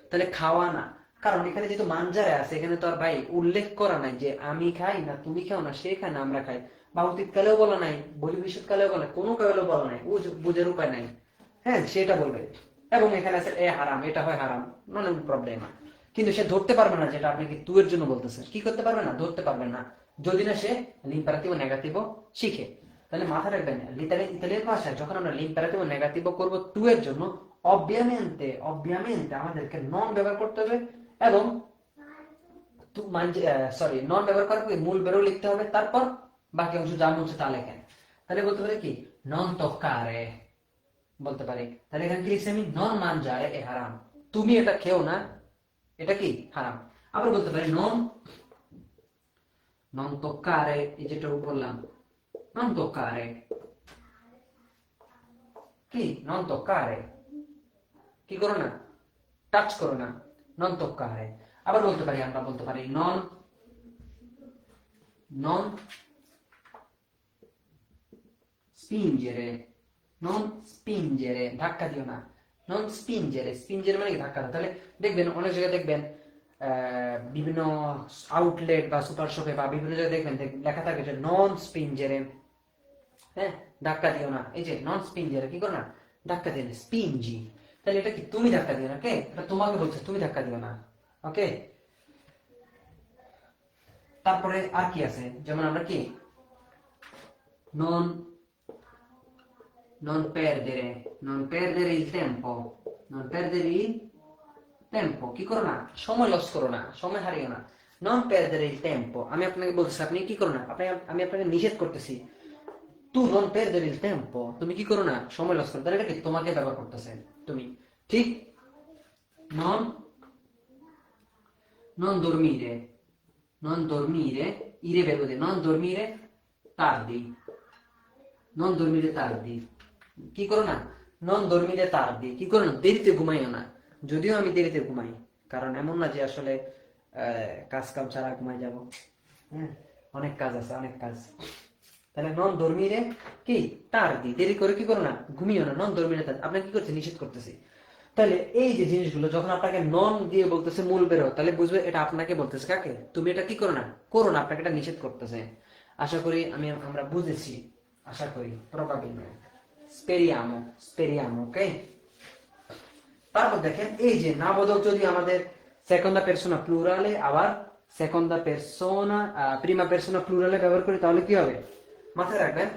তাহলে খাওয়া না, কারণ এখানে যেহেতু মানজারে আছে এখানে তো আর ভাই উল্লেখ করা নাই যে আমি খাই না তুমি খাও না সে খায় না আমরা খাই, বা অতীতকালেও বলা নাই বলি ভবিষ্যৎকালেও বলা নাই, কোনো কালেও বলা নাই, বুঝের উপায় নাই। হ্যাঁ, সেটা বলবে। এবং এখানে আছে এ হারাম, এটা হয় হারাম, নন প্রবলেম। কিন্তু সে ধরতে পারবে না যেটা আপনি কি তু এর জন্য বলতেছেন, কি করতে পারবে না, ধরতে পারবে না, যদি না সে লিম্পারেটিভ নেগেটিভ শিখে। তাহলে মাথায় রাখবেন ইতালিয়ান ভাষায় যখন আমরা লিম্পারেটিভ নেগেটিভ করব টু এর জন্য অবভিয়ামেন্টে আমাদেরকে নন ব্যবহার করতে হবে, এবং সরি নন ব্যবহার করার পরে মূল বেরো লিখতে হবে, তারপর বাকি অংশ যা মনে হচ্ছে তা লেখেন। তাহলে বলতে পারি কি নন তোক্কারে বলতে পারি, তাহলে এখানে কি লিখছি আমি, নন মানজারে এ হারাম, তুমি এটা খেও না, এটা কি হারাম। আবার বলতে পারি নন নন তোক্কারে, এই যেটা বললাম নন তোক্কারে, কি নন তোক্কারে, কি করো না, টাচ করো না, নন তোক্কারে। আবার বলতে পারি আমরা বলতে পারি নন নন স্পিঞ্জেরে, নন স্পিঞ্জেরে, ধাক্কা দিও না, নন স্পিঞ্জেরে, স্পিঞ্জেরে মানে কি ধাক্কা দাও। তাহলে দেখবেন অনেক জায়গায় দেখবেন বিভিন্ন আউটলেট বা সুপার শপে বা বিভিন্ন জায়গায় দেখবেন লেখা থাকে যে নন স্পিঞ্জেরে, হ্যাঁ ধাক্কা দিও না, এই যে নন স্পিঞ্জেরে কি করো না, ধাক্কা দিও না, স্পিঞ্জি, তাহলে এটা কি তুমি ধাক্কা দিও না, ওকে, এটা তোমাকে বলছে তুমি ধাক্কা দিও না। ওকে, তারপরে আর কি আছে, যেমন আমরা কি নন non perdere, non perdere il tempo, non perdere il tempo, কি করো না, সময় লস করো না, সময় হারিও না, non perdere il tempo, আমি আপনাকে বলতেছি আপনি কি করো না, আমি আপনাকে নিষেধ করতেছি, tu non perdere il tempo, তুমি কি করো না, সময় লস করো, তাহলে এটা কি তোমাকে ব্যবহার করতেছে তুমি, ঠিক। non non dormire, non dormire, ire verbo di non dormire tardi, non dormire tardi, কি করো না, নন dormire tardi, কি করো না, দেরিতে ঘুমাইও না, যদিও আমি দেরিতে ঘুমাই, কারণ এমন না যে আসলে কাজ কাম ছাড়া ঘুমাই যাব, হ্যাঁ অনেক কাজ আছে, অনেক কাজ। তাহলে নন dormire কি tardi, দেরি করে কি করো না, ঘুমিও না, নন dormire tardi, আপনাকে কি করছে, নিষেধ করতেছি। তাহলে এই যে জিনিসগুলো যখন আপনাকে নন দিয়ে বলতেছে মূল বেরো, তাহলে বুঝবে এটা আপনাকে বলতেছে, কাকে, তুমি এটা কি করো না, করো না, আপনাকে এটা নিষেধ করতেছে। আশা করি আমরা বুঝেছি, আশা করি, প্রবাবিলিmente, speriamo, speriamo, ok? তারপর দেখেন এই যে নাবোধক যদি আমাদের সেকন্ডা পারসোনা প্লুরালে আবার সেকন্ডা পারসোনা প্রিমা পারসোনা প্লুরালে ব্যবহার করি, তাহলে কি হবে মাথায় রাখবেন,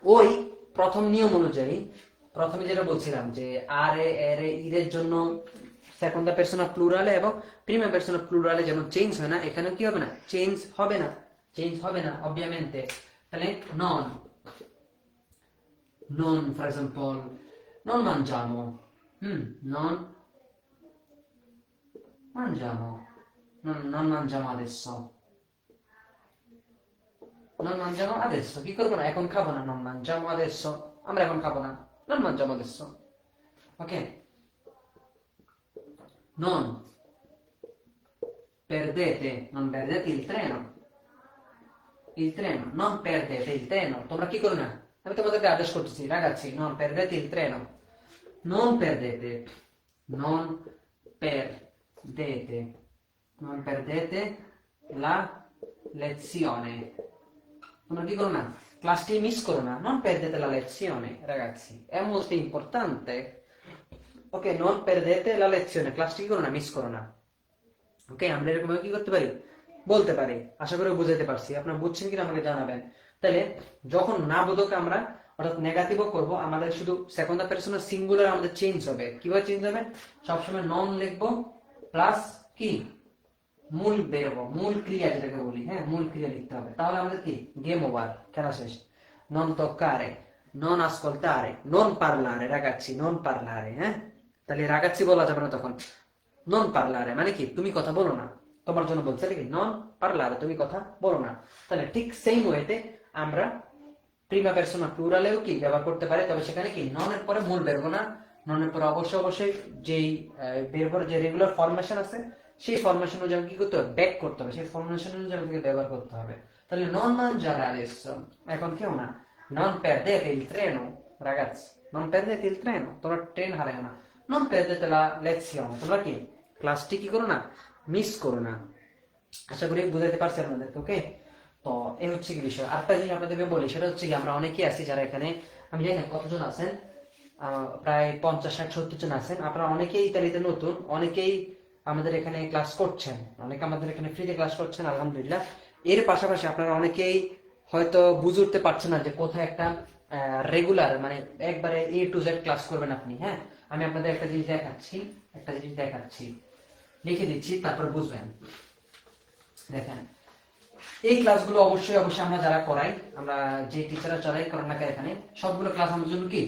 ওই প্রথম নিয়ম অনুযায়ী প্রথমে যেটা বলছিলাম যে আরে এরে ইরের জন্য সেকন্ডা পারসোনা প্লুরালে এবং প্রিমা পারসোনা প্লুরালে যেমন চেঞ্জ হয় না, এখানে কি হবে না, চেঞ্জ হবে না, চেঞ্জ হবে না অবভিয়ামেন্টে। তাহলে নন non, per esempio, non mangiamo, non mangiamo, non mangiamo adesso, non mangiamo adesso, কি করবো না, এখন খাবো না, non mangiamo adesso, আমরা এখন খাবো না, non mangiamo adesso, ok? Non perdete, non perdete il treno, non perdete il treno, তোমরা কি করো না, আমি তোমাদেরকে আদেশ করতেছি, রাগাচ্ছি, non perdete il treno, non perdete, non perdete, non perdete la lezione, তোমরা কি করো না, ক্লাসটি মিস করো না, non perdete la lezione, ragazzi, è molto importante, ok, non perdete la lezione, ক্লাসটি কি করো না, মিস করো না, ওকে, আমরা এরকম কি করতে পারি, বলতে পারি। আশা করি বুঝাতে পারছি, আপনারা বুঝছেন কিনা আমাকে জানাবেন। তাহলে যখন না বোধক আমরা অর্থাৎ নেগেটিভও করব, আমাদের শুধু সেকেন্ড পারসন সিঙ্গুলার আমাদের চেঞ্জ হবে। কিভাবে চেঞ্জ হবে? সবসময় নন লিখবো প্লাস কি মূল বেরোবো, মূল ক্রিয়া যেটাকে বলি, হ্যাঁ মূল ক্রিয়া লিখতে হবে। তাহলে আমাদের কি গেম ওভার, খেলা শেষ। নন toccare, non ascoltare, non parlare ragazzi, non parlare, হ্যাঁ তাহলে রাগাচ্ছি বলা যাবে না তখন। নন পার্লারে মানে কি তুমি কথা বলো না, তোমার জন্য বলছে নাকি নন পার্লারে তুমি কথা বলো না। তাহলে ঠিক সেম ওয়েতে আমরা প্রিমা পারসোনা প্লুরালেও কি ব্যবহার করতে পারি, তবে সেখানে কি ননের পরে মূল বেরবো না, ননের পরে অবশ্যই যেই বেরবো যে রেগুলার ফরমেশন আছে সেই ফরমেশন অনুযায়ী কি করতে হবে, ব্যাক করতে হবে, সেই ফরমেশন অনুযায়ী ব্যবহার করতে হবে। তাহলে non mangiare adesso, এখন কেউ না, non perdete il treno ragazzi, non perdete il treno, তোমরা ট্রেন হারায় না, non perdete la lezione, তোমরা কি ক্লাসটি কি করো না, মিস করো না। আশা করি বুঝাতে পারছি আপনাদেরকে, ওকে। তো এই হচ্ছে কি বিষয়। আরেকটা জিনিস আপনাদেরকে বলি, সেটা হচ্ছে কি আমরা অনেকেই আছি যারা এখানে, আমি জানি না কতজন আছেন, প্রায় 50 60 70 জন আছেন। আপনারা অনেকেই ইতালিতে নতুন, অনেকেই আমাদের এখানে ক্লাস করছেন, অনেকে আমাদের এখানে ফ্রিতে ক্লাস করছেন আলহামদুলিল্লাহ। এর পাশাপাশি আপনারা অনেকেই হয়তো বুঝে উঠতে পারছেন না যে কোথায় একটা রেগুলার মানে একবারে A to Z ক্লাস করবেন আপনি, হ্যাঁ। আমি আপনাদের একটা জিনিস দেখাচ্ছি, লিখে দিচ্ছি, তারপর বুঝবেন। দেখেন এই ক্লাসগুলো অবশ্যই আমরা যারা করাই, আমরা যে টিচাররা যারাই করেন না এখানে, সবগুলো ক্লাস আমাদের জন্য কি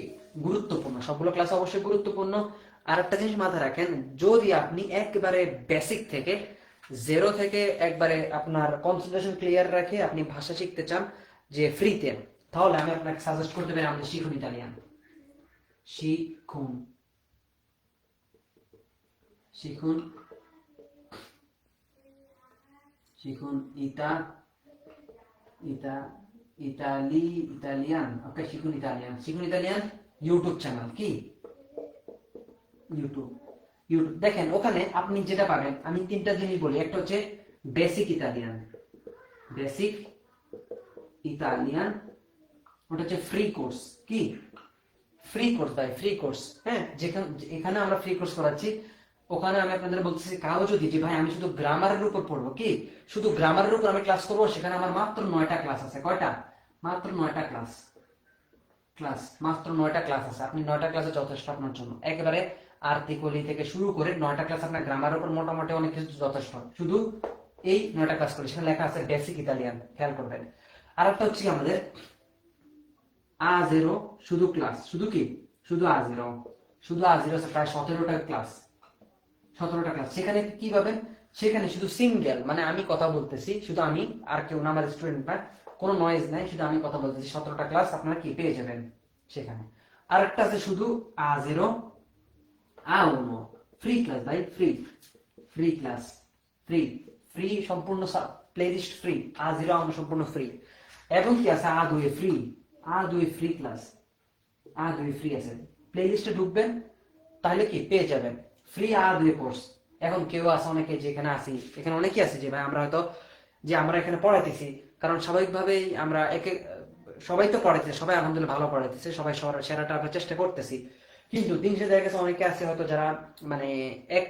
গুরুত্বপূর্ণ, সবগুলো ক্লাস অবশ্যই গুরুত্বপূর্ণ। আর একটা জিনিস মাথায় রাখেন, যদি আপনি একবারে বেসিক থেকে জিরো থেকে একবারে আপনার কনসেন্ট্রেশন ক্লিয়ার রাখে আপনি ভাষা শিখতে চান যে ফ্রিতে, তাহলে আমি আপনাকে সাজেস্ট করতে পারি আমাদের শিখুন ইতালিয়ান। শিখুন শিখুন শিখুন ইতালিয়ান, ওকে। শিখুন ইতালিয়ান ইউটিউব চ্যানেল, কি ইউটিউব। দেখেন ওখানে আপনি যেটা পাবেন, আমি তিনটা জিনিস বলি। একটা হচ্ছে বেসিক ইতালিয়ান, ওটা হচ্ছে ফ্রি কোর্স, কি ফ্রি কোর্স ভাই, ফ্রি কোর্স, হ্যাঁ। যেখানে এখানে আমরা ফ্রি কোর্স করাচ্ছি, ওখানে আমি আপনাদের বলতেছি কাউ যদি যে ভাই আমি শুধু গ্রামারের উপর পড়বো, কি শুধু গ্রামারের উপর আমি ক্লাস করবো, সেখানে আমার মাত্র 9টা ক্লাস আছে। কয়টা? মাত্র 9টা মাত্র 9টা ক্লাস আছে। আপনি 9টা ক্লাসে যথেষ্ট আপনার জন্য, একেবারে আর্টিকলি থেকে শুরু করে 9টা ক্লাস আপনার গ্রামারের উপর মোটামুটি অনেক কিছু যথেষ্ট। শুধু এই 9টা ক্লাস করে, সেখানে লেখা আছে বেসিক ইতালিয়ান, খেয়াল করবেন। আর একটা হচ্ছে আমাদের A0 শুধু ক্লাস, শুধু কি শুধু A0 আছে প্রায় 17টা ক্লাস, সেখানে কি পাবেন? সেখানে শুধু সিঙ্গেল মানে আমি কথা বলতেছি, শুধু আমি আর কেউ না, আমার স্টুডেন্ট না, কোনো নয়েজ নাই, শুধু আমি কথা বলতেছি। 17টা ক্লাস আপনারা কি পেয়ে যাবেন সেখানে। আরেকটা আছে শুধু A0 A1 ফ্রি ক্লাস ভাই, ফ্রি ক্লাস, ফ্রি সম্পূর্ণ প্লেলিস্ট ফ্রি, A0 A1 সম্পূর্ণ ফ্রি। এবং কি আছে A2 free class, A2 free আছে। প্লেলিস্টে ঢুকবেন তাহলে কি পেয়ে যাবেন ফ্রি A2 কোর্স। এখন কেউ আছে, অনেকে যেখানে আসি, এখানে অনেকেই আছে যে ভাই আমরা হয়তো যে আমরা এখানে পড়াইতেছি, কারণ স্বাভাবিকভাবেই আমরা সবাই তো পড়াইতেছে, সবাই আলহামদুলিল্লাহ ভালো পড়াইতেছে, সবাই সেরাটা আমরা চেষ্টা করতেছি। কিন্তু দিন শেষে দেখা গেছে অনেকে আছে হয়তো যারা মানে এক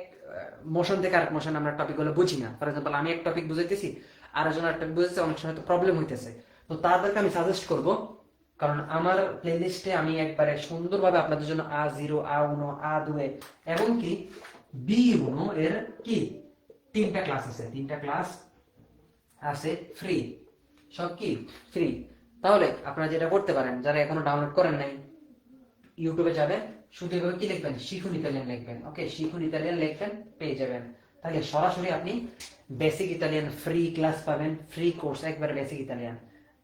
মোশন থেকে আরেক মোশন আমরা টপিক গুলো বুঝি না। ফর এক্সাম্পল আমি এক টপিক বুঝাইতেছি, আরেকজন আর টপিক বুঝতেছে, অনেক সময় প্রবলেম হইতেছে। তো তাদেরকে আমি সাজেস্ট করব, কারণ আমার প্লেলিস্টে আমি একবারে সুন্দরভাবে আপনাদের জন্য A0 A1 A2 এবং কি B1 এর কি 3টা ক্লাস আছে ফ্রি, সব কি ফ্রি। তাহলে আপনারা যেটা করতে পারেন, যারা এখনো ডাউনলোড করেন নাই, ইউটিউবে যাবেন, শুধু এভাবে কি লিখবেন, শিখুন ইতালিয়ান লিখবেন, ওকে। শিখুন ইতালিয়ান লিখবেন, পেয়ে যাবেন। তাহলে সরাসরি আপনি বেসিক ইতালিয়ান ফ্রি ক্লাস পাবেন, ফ্রি কোর্স, একবারে বেসিক ইতালিয়ান।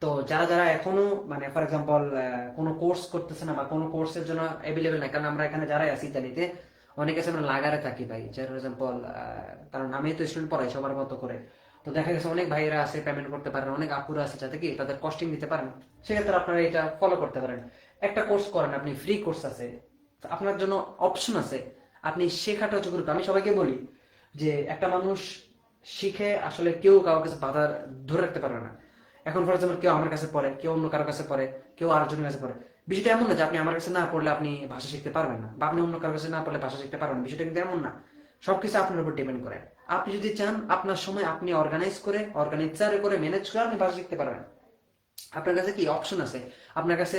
তো যারা এখনো মানে ফর এক্সাম্পল কোনো কোর্স করতেছে না বা কোনো কোর্সের জন্য অ্যাভেলেবেল নাই, কারণ আমরা এখানে যারাই আছি ইতালিতে অনেক আছে আমরা লাগারে থাকি ভাই, ফর এক্সাম্পল কারণ আমি তো স্টুডেন্ট পড়াই সবার মতো করে। তো দেখা গেছে অনেক ভাইয়েরা আছে পেমেন্ট করতে পারেন, অনেক আপুরা আছে যাতে কি তাদের কস্টিং দিতে পারেন, সেক্ষেত্রে আপনারা এটা ফলো করতে পারেন। একটা কোর্স করেন আপনি, ফ্রি কোর্স আছে, আপনার জন্য অপশন আছে, আপনি শেখাটা হচ্ছে গুরুত্ব। আমি সবাইকে বলি যে একটা মানুষ শিখে আসলে কেউ কারোর কাছে বাধা ধরে রাখতে পারবে না। এখন ফর এক্সাম্পল কেউ আমার কাছে পড়ে, কেউ অন্য কারোর কাছে পড়ে, কেউ আরেকজনের কাছে পড়ে। বিষয়টা এমন না যে আপনি আমার কাছে না পড়লে আপনি ভাষা শিখতে পারবেন না, বা আপনি অন্য কারোর কাছে না পড়লে ভাষা শিখতে পারবেন না, বিষয়টা কিন্তু এমন না। সবকিছু আপনার উপর ডিপেন্ড করে। আপনি যদি চান আপনার সময় আপনি অর্গানাইজার করে ম্যানেজ করে আপনি ভাষা শিখতে পারবেন। আপনার কাছে কি অপশন আছে, আপনার কাছে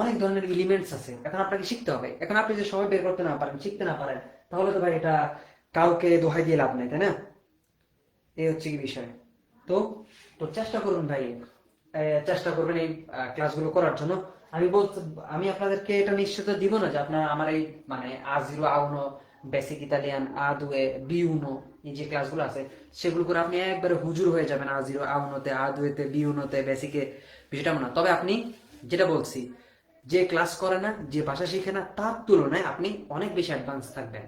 অনেক ধরনের এলিমেন্টস আছে, এখন আপনাকে শিখতে হবে। এখন আপনি যে সময় বের করতে না পারেন, শিখতে না পারেন, তাহলে তো ভাই এটা কাউকে দোহাই দিয়ে লাভ নেই, তাই না? এই হচ্ছে কি বিষয়। তো তো চেষ্টা করুন ভাই, চেষ্টা করবেন এই ক্লাসগুলো করার জন্য। আমি আপনাদেরকে এটা নিশ্চিত দিব না যে আপনার আমার এই মানে A0 A1 basic Italian A2 B1 এই যে ক্লাসগুলো আছে সেগুলো করে আপনি একবারে হুজুর হয়ে যাবেন A0 A1 তে A2 তে B1 তে বেসিকে, বিষয়টা না। তবে আপনি যেটা বলছি, যে ক্লাস করে না, যে ভাষা শিখে না, তার তুলনায় আপনি অনেক বেশি অ্যাডভান্স থাকবেন,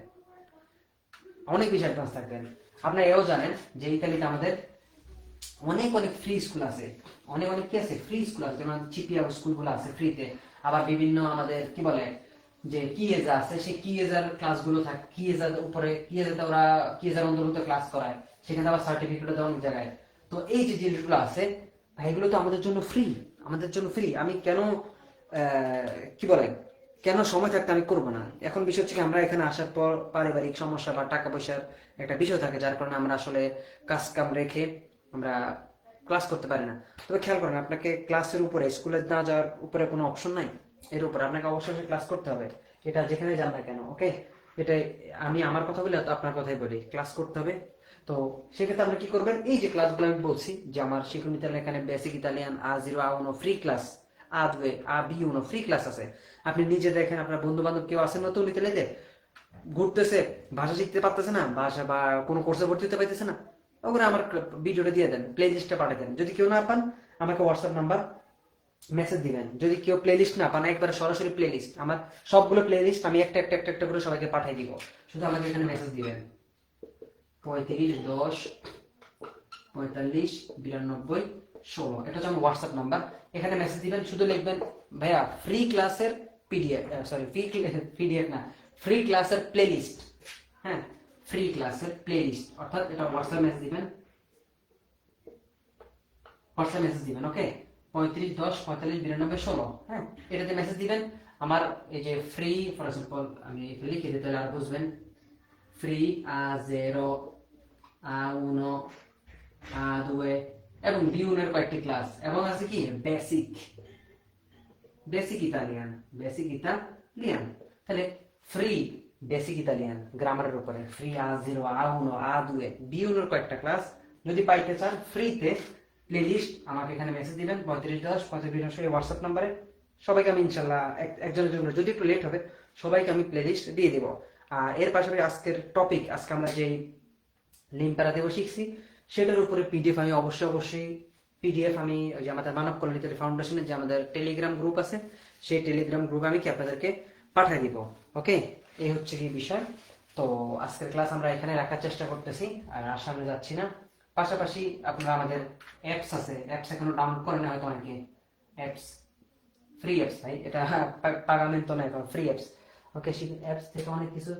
অনেক বেশি অ্যাডভান্স থাকবেন। আপনারা এও জানেন যে ইতালিতে আমাদের অনেক অনেক ফ্রি স্কুল আছে, অনেক অনেক কি আছে, ফ্রি স্কুল আছে, যেমন চিপিয়া স্কুলগুলো আছে ফ্রিতে। আবার বিভিন্ন আমাদের কি বলে যে কিয়েজা আছে, সেই কিয়েজার ক্লাসগুলো থাকে, কিয়েজার উপরে কিয়েজাতে ওরা কিয়েজার অন্তর্ভুক্ত ক্লাস করায়, সেখানে আবার সার্টিফিকেটও দেওয়া অনেক জায়গায়। তো এই যে জিনিসগুলো আছে ভাই, এগুলো তো আমাদের জন্য ফ্রি, আমাদের জন্য ফ্রি। আমি কেন কি বলে কেন সময় থাকতে আমি করবো না? এখন বিষয় হচ্ছে কি, আমরা এখানে আসার পর পারিবারিক সমস্যা বা টাকা পয়সার একটা বিষয় থাকে, যার কারণে আমরা আসলে কাজ কাম রেখে আমরা ক্লাস করতে পারি না। তবে খেয়াল করেন, আপনাকে ক্লাসের উপরে, স্কুলে না যাওয়ার উপরে কোনো অপশন নাই, এর উপরে আপনাকে অবশ্যই ক্লাস করতে হবে, এটা যেখানে যান না কেন। ওকে, এটাই আমি আমার কথা বলি, আপনার কথাই বলি, ক্লাস করতে হবে। তো সেক্ষেত্রে আপনি কি করবেন, এই যে ক্লাসগুলো আমি বলছি যে আমার শিখুন ইতালিয়ান, এখানে basic Italian A0 A1 free class, A2 B1 free class আছে। আপনি নিজে দেখেন, আপনার বন্ধু বান্ধব কেউ আছেন নতুন ইতালিতে ঘুরতেছে, ভাষা শিখতে পারতেছে না, ভাষা বা কোনো কোর্সে ভর্তি হতে পারতেছে না, ওখানে আমার ভিডিওটা দিয়ে দেন, প্লে লিস্টটা পাঠিয়ে দেন। যদি কেউ না পান, আমাকে হোয়াটসঅ্যাপ নাম্বার মেসেজ দিবেন। যদি কেউ প্লে লিস্ট না পান, একবার সরাসরি প্লে লিস্ট, আমার সবগুলো প্লে লিস্ট আমি একটা একটা একটা একটা করে সবাইকে পাঠিয়ে দিব। শুধু আমাকে এখানে মেসেজ দিবেন 35 10 45 92 16, এটা হচ্ছে আমার হোয়াটসঅ্যাপ নাম্বার। এখানে মেসেজ দিবেন, শুধু লিখবেন ভাইয়া ফ্রি ক্লাসের পিডিএফ, সরি পিডিএফ না, ফ্রি ক্লাসের প্লে লিস্ট। হ্যাঁ, ফ্রি ক্লাসের প্লে লিস্ট, অর্থাৎ এটা হোয়াটসঅ্যাপ মেসেজ দিবেন, হোয়াটসঅ্যাপ মেসেজ দিবেন। ওকে, 35 10 45 92 16, হ্যাঁ, এটাতে মেসেজ দিবেন। আমার এই যে ফ্রি, ফর এক্সাম্পল আমি লিখে দিতে আর বুঝবেন, ফ্রি A0 A1 A2 এবং B1 এর কয়েকটি ক্লাস, এবং আছে কি basic, basic Italian, basic Italian. তাহলে ফ্রি বেসিক ইতালিয়ান গ্রামারের উপরে free A0 A1 A2 B1 এর কয়েকটা ক্লাস যদি পাইতে চান ফ্রিতে, প্লে লিস্ট আমাকে এখানে মেসেজ দিবেন 35 10 45 হোয়াটসঅ্যাপ নাম্বারে। সবাইকে আমি ইনশাল্লাহ, একজনের জন্য যদি একটু লেট হবে, সবাইকে আমি প্লে লিস্ট দিয়ে দিব। আর এর পাশাপাশি আজকের টপিক, আজকে আমরা যেই লিম্পারা দেব শিখছি, সেটার উপরে পিডিএফ আমি অবশ্যই পিডিএফ আমি ওই যে আমাদের মানব কল্যাণ ইত্যাদি ফাউন্ডেশনের যে আমাদের টেলিগ্রাম গ্রুপ আছে, সেই টেলিগ্রাম গ্রুপে আমি কি আপনাদেরকে পাঠিয়ে দিব। ওকে, এই হচ্ছে কি বিষয়। তো আজকের ক্লাস আমরা এখানে রাখার চেষ্টা করতেছি, আর সামনে যাচ্ছি না। পাশাপাশি আপনারা আমাদের অ্যাপস আছে, অ্যাপস এখনো ডাউনলোড করেন না হয়তো অনেকে, অ্যাপস ফ্রি অ্যাপস ভাই, এটা পাগামেন্ট না, এখন ফ্রি অ্যাপস। ওকে, অ্যাপস থেকে অনেক কিছু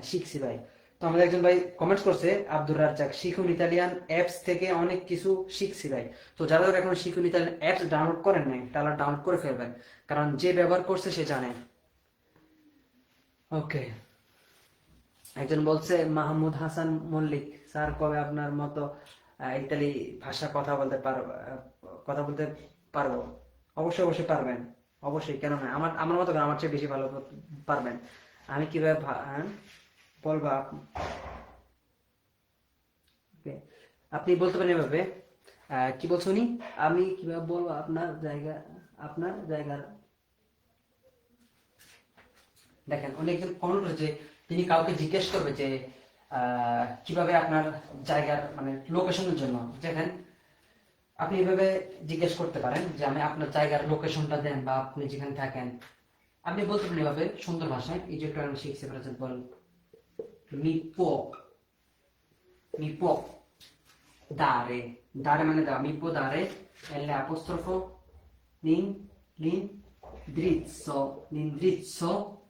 শিখছি ভাই। তো আমাদের একজন ভাই কমেন্টস করছে, আব্দুর রাজ্জাক, শিখুন ইতালিয়ান অ্যাপস থেকে অনেক কিছু শিখছি ভাই। তো যারা যারা এখন শিখুন ইতালিয়ান অ্যাপস ডাউনলোড করেন নাই, তারা ডাউনলোড করে ফেলবেন, কারণ যে ব্যবহার করছে সে জানে। ওকে, একজন বলছে মাহমুদ হাসান মল্লিক, স্যার কবে আপনার মতো ইতালি ভাষা কথা বলতে পারবো? অবশ্যই অবশ্যই পারবেন, অবশ্যই, কেন না, আমার আমার মতো আমার চেয়ে বেশি ভালো পারবেন। আমি কিভাবে বলবা, আপনি বলতে পারেন এভাবে, কি বলছো উনি, আমি কিভাবে বলবো আপনার জায়গার, দেখেন উনি একজন কমেন্ট করেছে, তিনি কাউকে জিজ্ঞেস করবে যে কিভাবে আপনার জায়গার মানে লোকেশনের জন্য, দেখেন আপনি এভাবে জিজ্ঞেস করতে পারেন যে আমি আপনার জায়গার লোকেশনটা দেন, বা আপনি যেখানে থাকেন আপনি বলতে পারেন এভাবে সুন্দর ভাষায়। এই যে একটু আমি শিখছি, বল মিপো, মিপো dare, dare মানে দাও, mi può dare l'apostrofo l'indirizzo, l'indirizzo,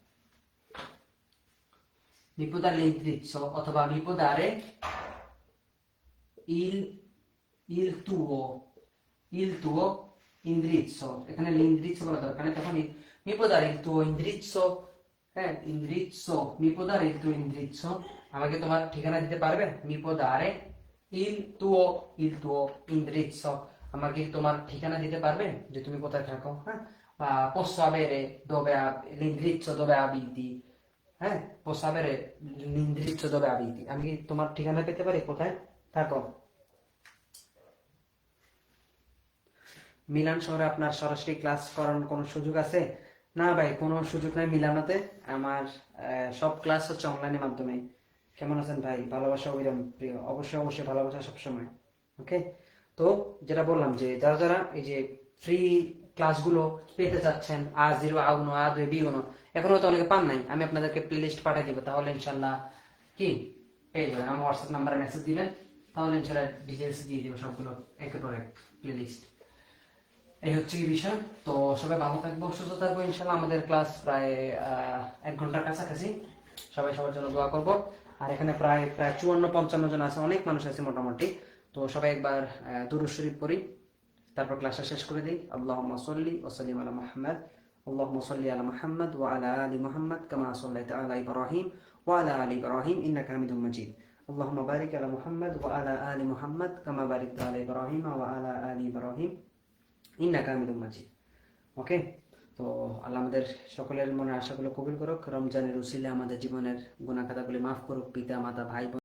mi può dare l'indirizzo, অথবা mi può dare il il tuo il tuo indirizzo, এখানে l'indirizzo বলা দরকার নেই, তখন mi può dare il tuo indirizzo হ্যাঁ, ইন্দ্রিৎসো, mi può dare il tuo indirizzo? আমাকে তোমার ঠিকানা দিতে পারবে? mi può dare il tuo indirizzo? আমাকে তোমার ঠিকানা দিতে পারবে যে তুমি কোথায় থাকো? হ্যাঁ, posso avere l'indirizzo dove abiti? হ্যাঁ, posso avere l'indirizzo dove abiti? আমি কি তোমার ঠিকানা পেতে পারি কোথায় থাকো? মিলান শহরে আপনার সরাসরি ক্লাস করানোর কোনো সুযোগ আছে? না ভাই, কোনো সুযোগ নাই মিলানোতে। আমার সব ক্লাস হচ্ছে অনলাইনের মাধ্যমে। কেমন আছেন ভাই? ভালোবাসা অবিরাম প্রিয়, অবশ্যই অবশ্যই ভালোবাসা সবসময়। ওকে, তো যেটা বললাম যে যারা যারা এই যে ফ্রি ক্লাসগুলো পেতে চাচ্ছেন, A0 A1 A2 B1, এখনো তো অনেকে পান নাই, আমি আপনাদেরকে প্লে লিস্ট পাঠিয়ে দিব, তাহলে ইনশাল্লাহ কি পেয়ে যাবেন। আমার হোয়াটসঅ্যাপ নাম্বারে মেসেজ দিবেন, তাহলে ইনশাল্লাহ ডিটেলস দিয়ে দিব সবগুলো, একের পর এক প্লে লিস্ট। এই হচ্ছে কি বিষয়। তো সবাই ভালো থাকবো, সুস্থ থাকবো ইনশাল্লাহ। আমাদের ক্লাস প্রায় 1 ঘন্টার কাছাকাছি। সবাই সবার জন্য দোয়া করবো। আর এখানে প্রায় প্রায় 54-55 জন আছে, অনেক মানুষ আছে মোটামুটি। তো সবাই একবার দুরূদ শরীফ পড়ি, তারপর ক্লাসটা শেষ করে দিই। আল্লাহুম্মা সাল্লি ওয়া সাল্লিম আলা মুহাম্মাদ, আল্লাহুম্মা সাল্লি আলা মুহাম্মাদ ওয়া আলা আলি মুহাম্মাদ কামা সাল্লাইতা আলা ইব্রাহিম ওয়া আলা আলি ইব্রাহিম ইন্নাকা হামিদুম মাজিদ। আল্লাহুম্মা বারিক আলা মুহাম্মাদ ওয়া আলা আলি মুহাম্মাদ কামা বারাকতা আলা ইব্রাহিম ওয়া আলা আলি ইব্রাহিম ইন্নাকা হামিদুম মাজিদ। ওকে, তো আল্লাহ আমাদের সকলের মনে আশাগুলো কবুল করুক। রমজানের উসিলে আমাদের জীবনের গুনাহ খাতাগুলি মাফ করুক। পিতা মাতা ভাই বোন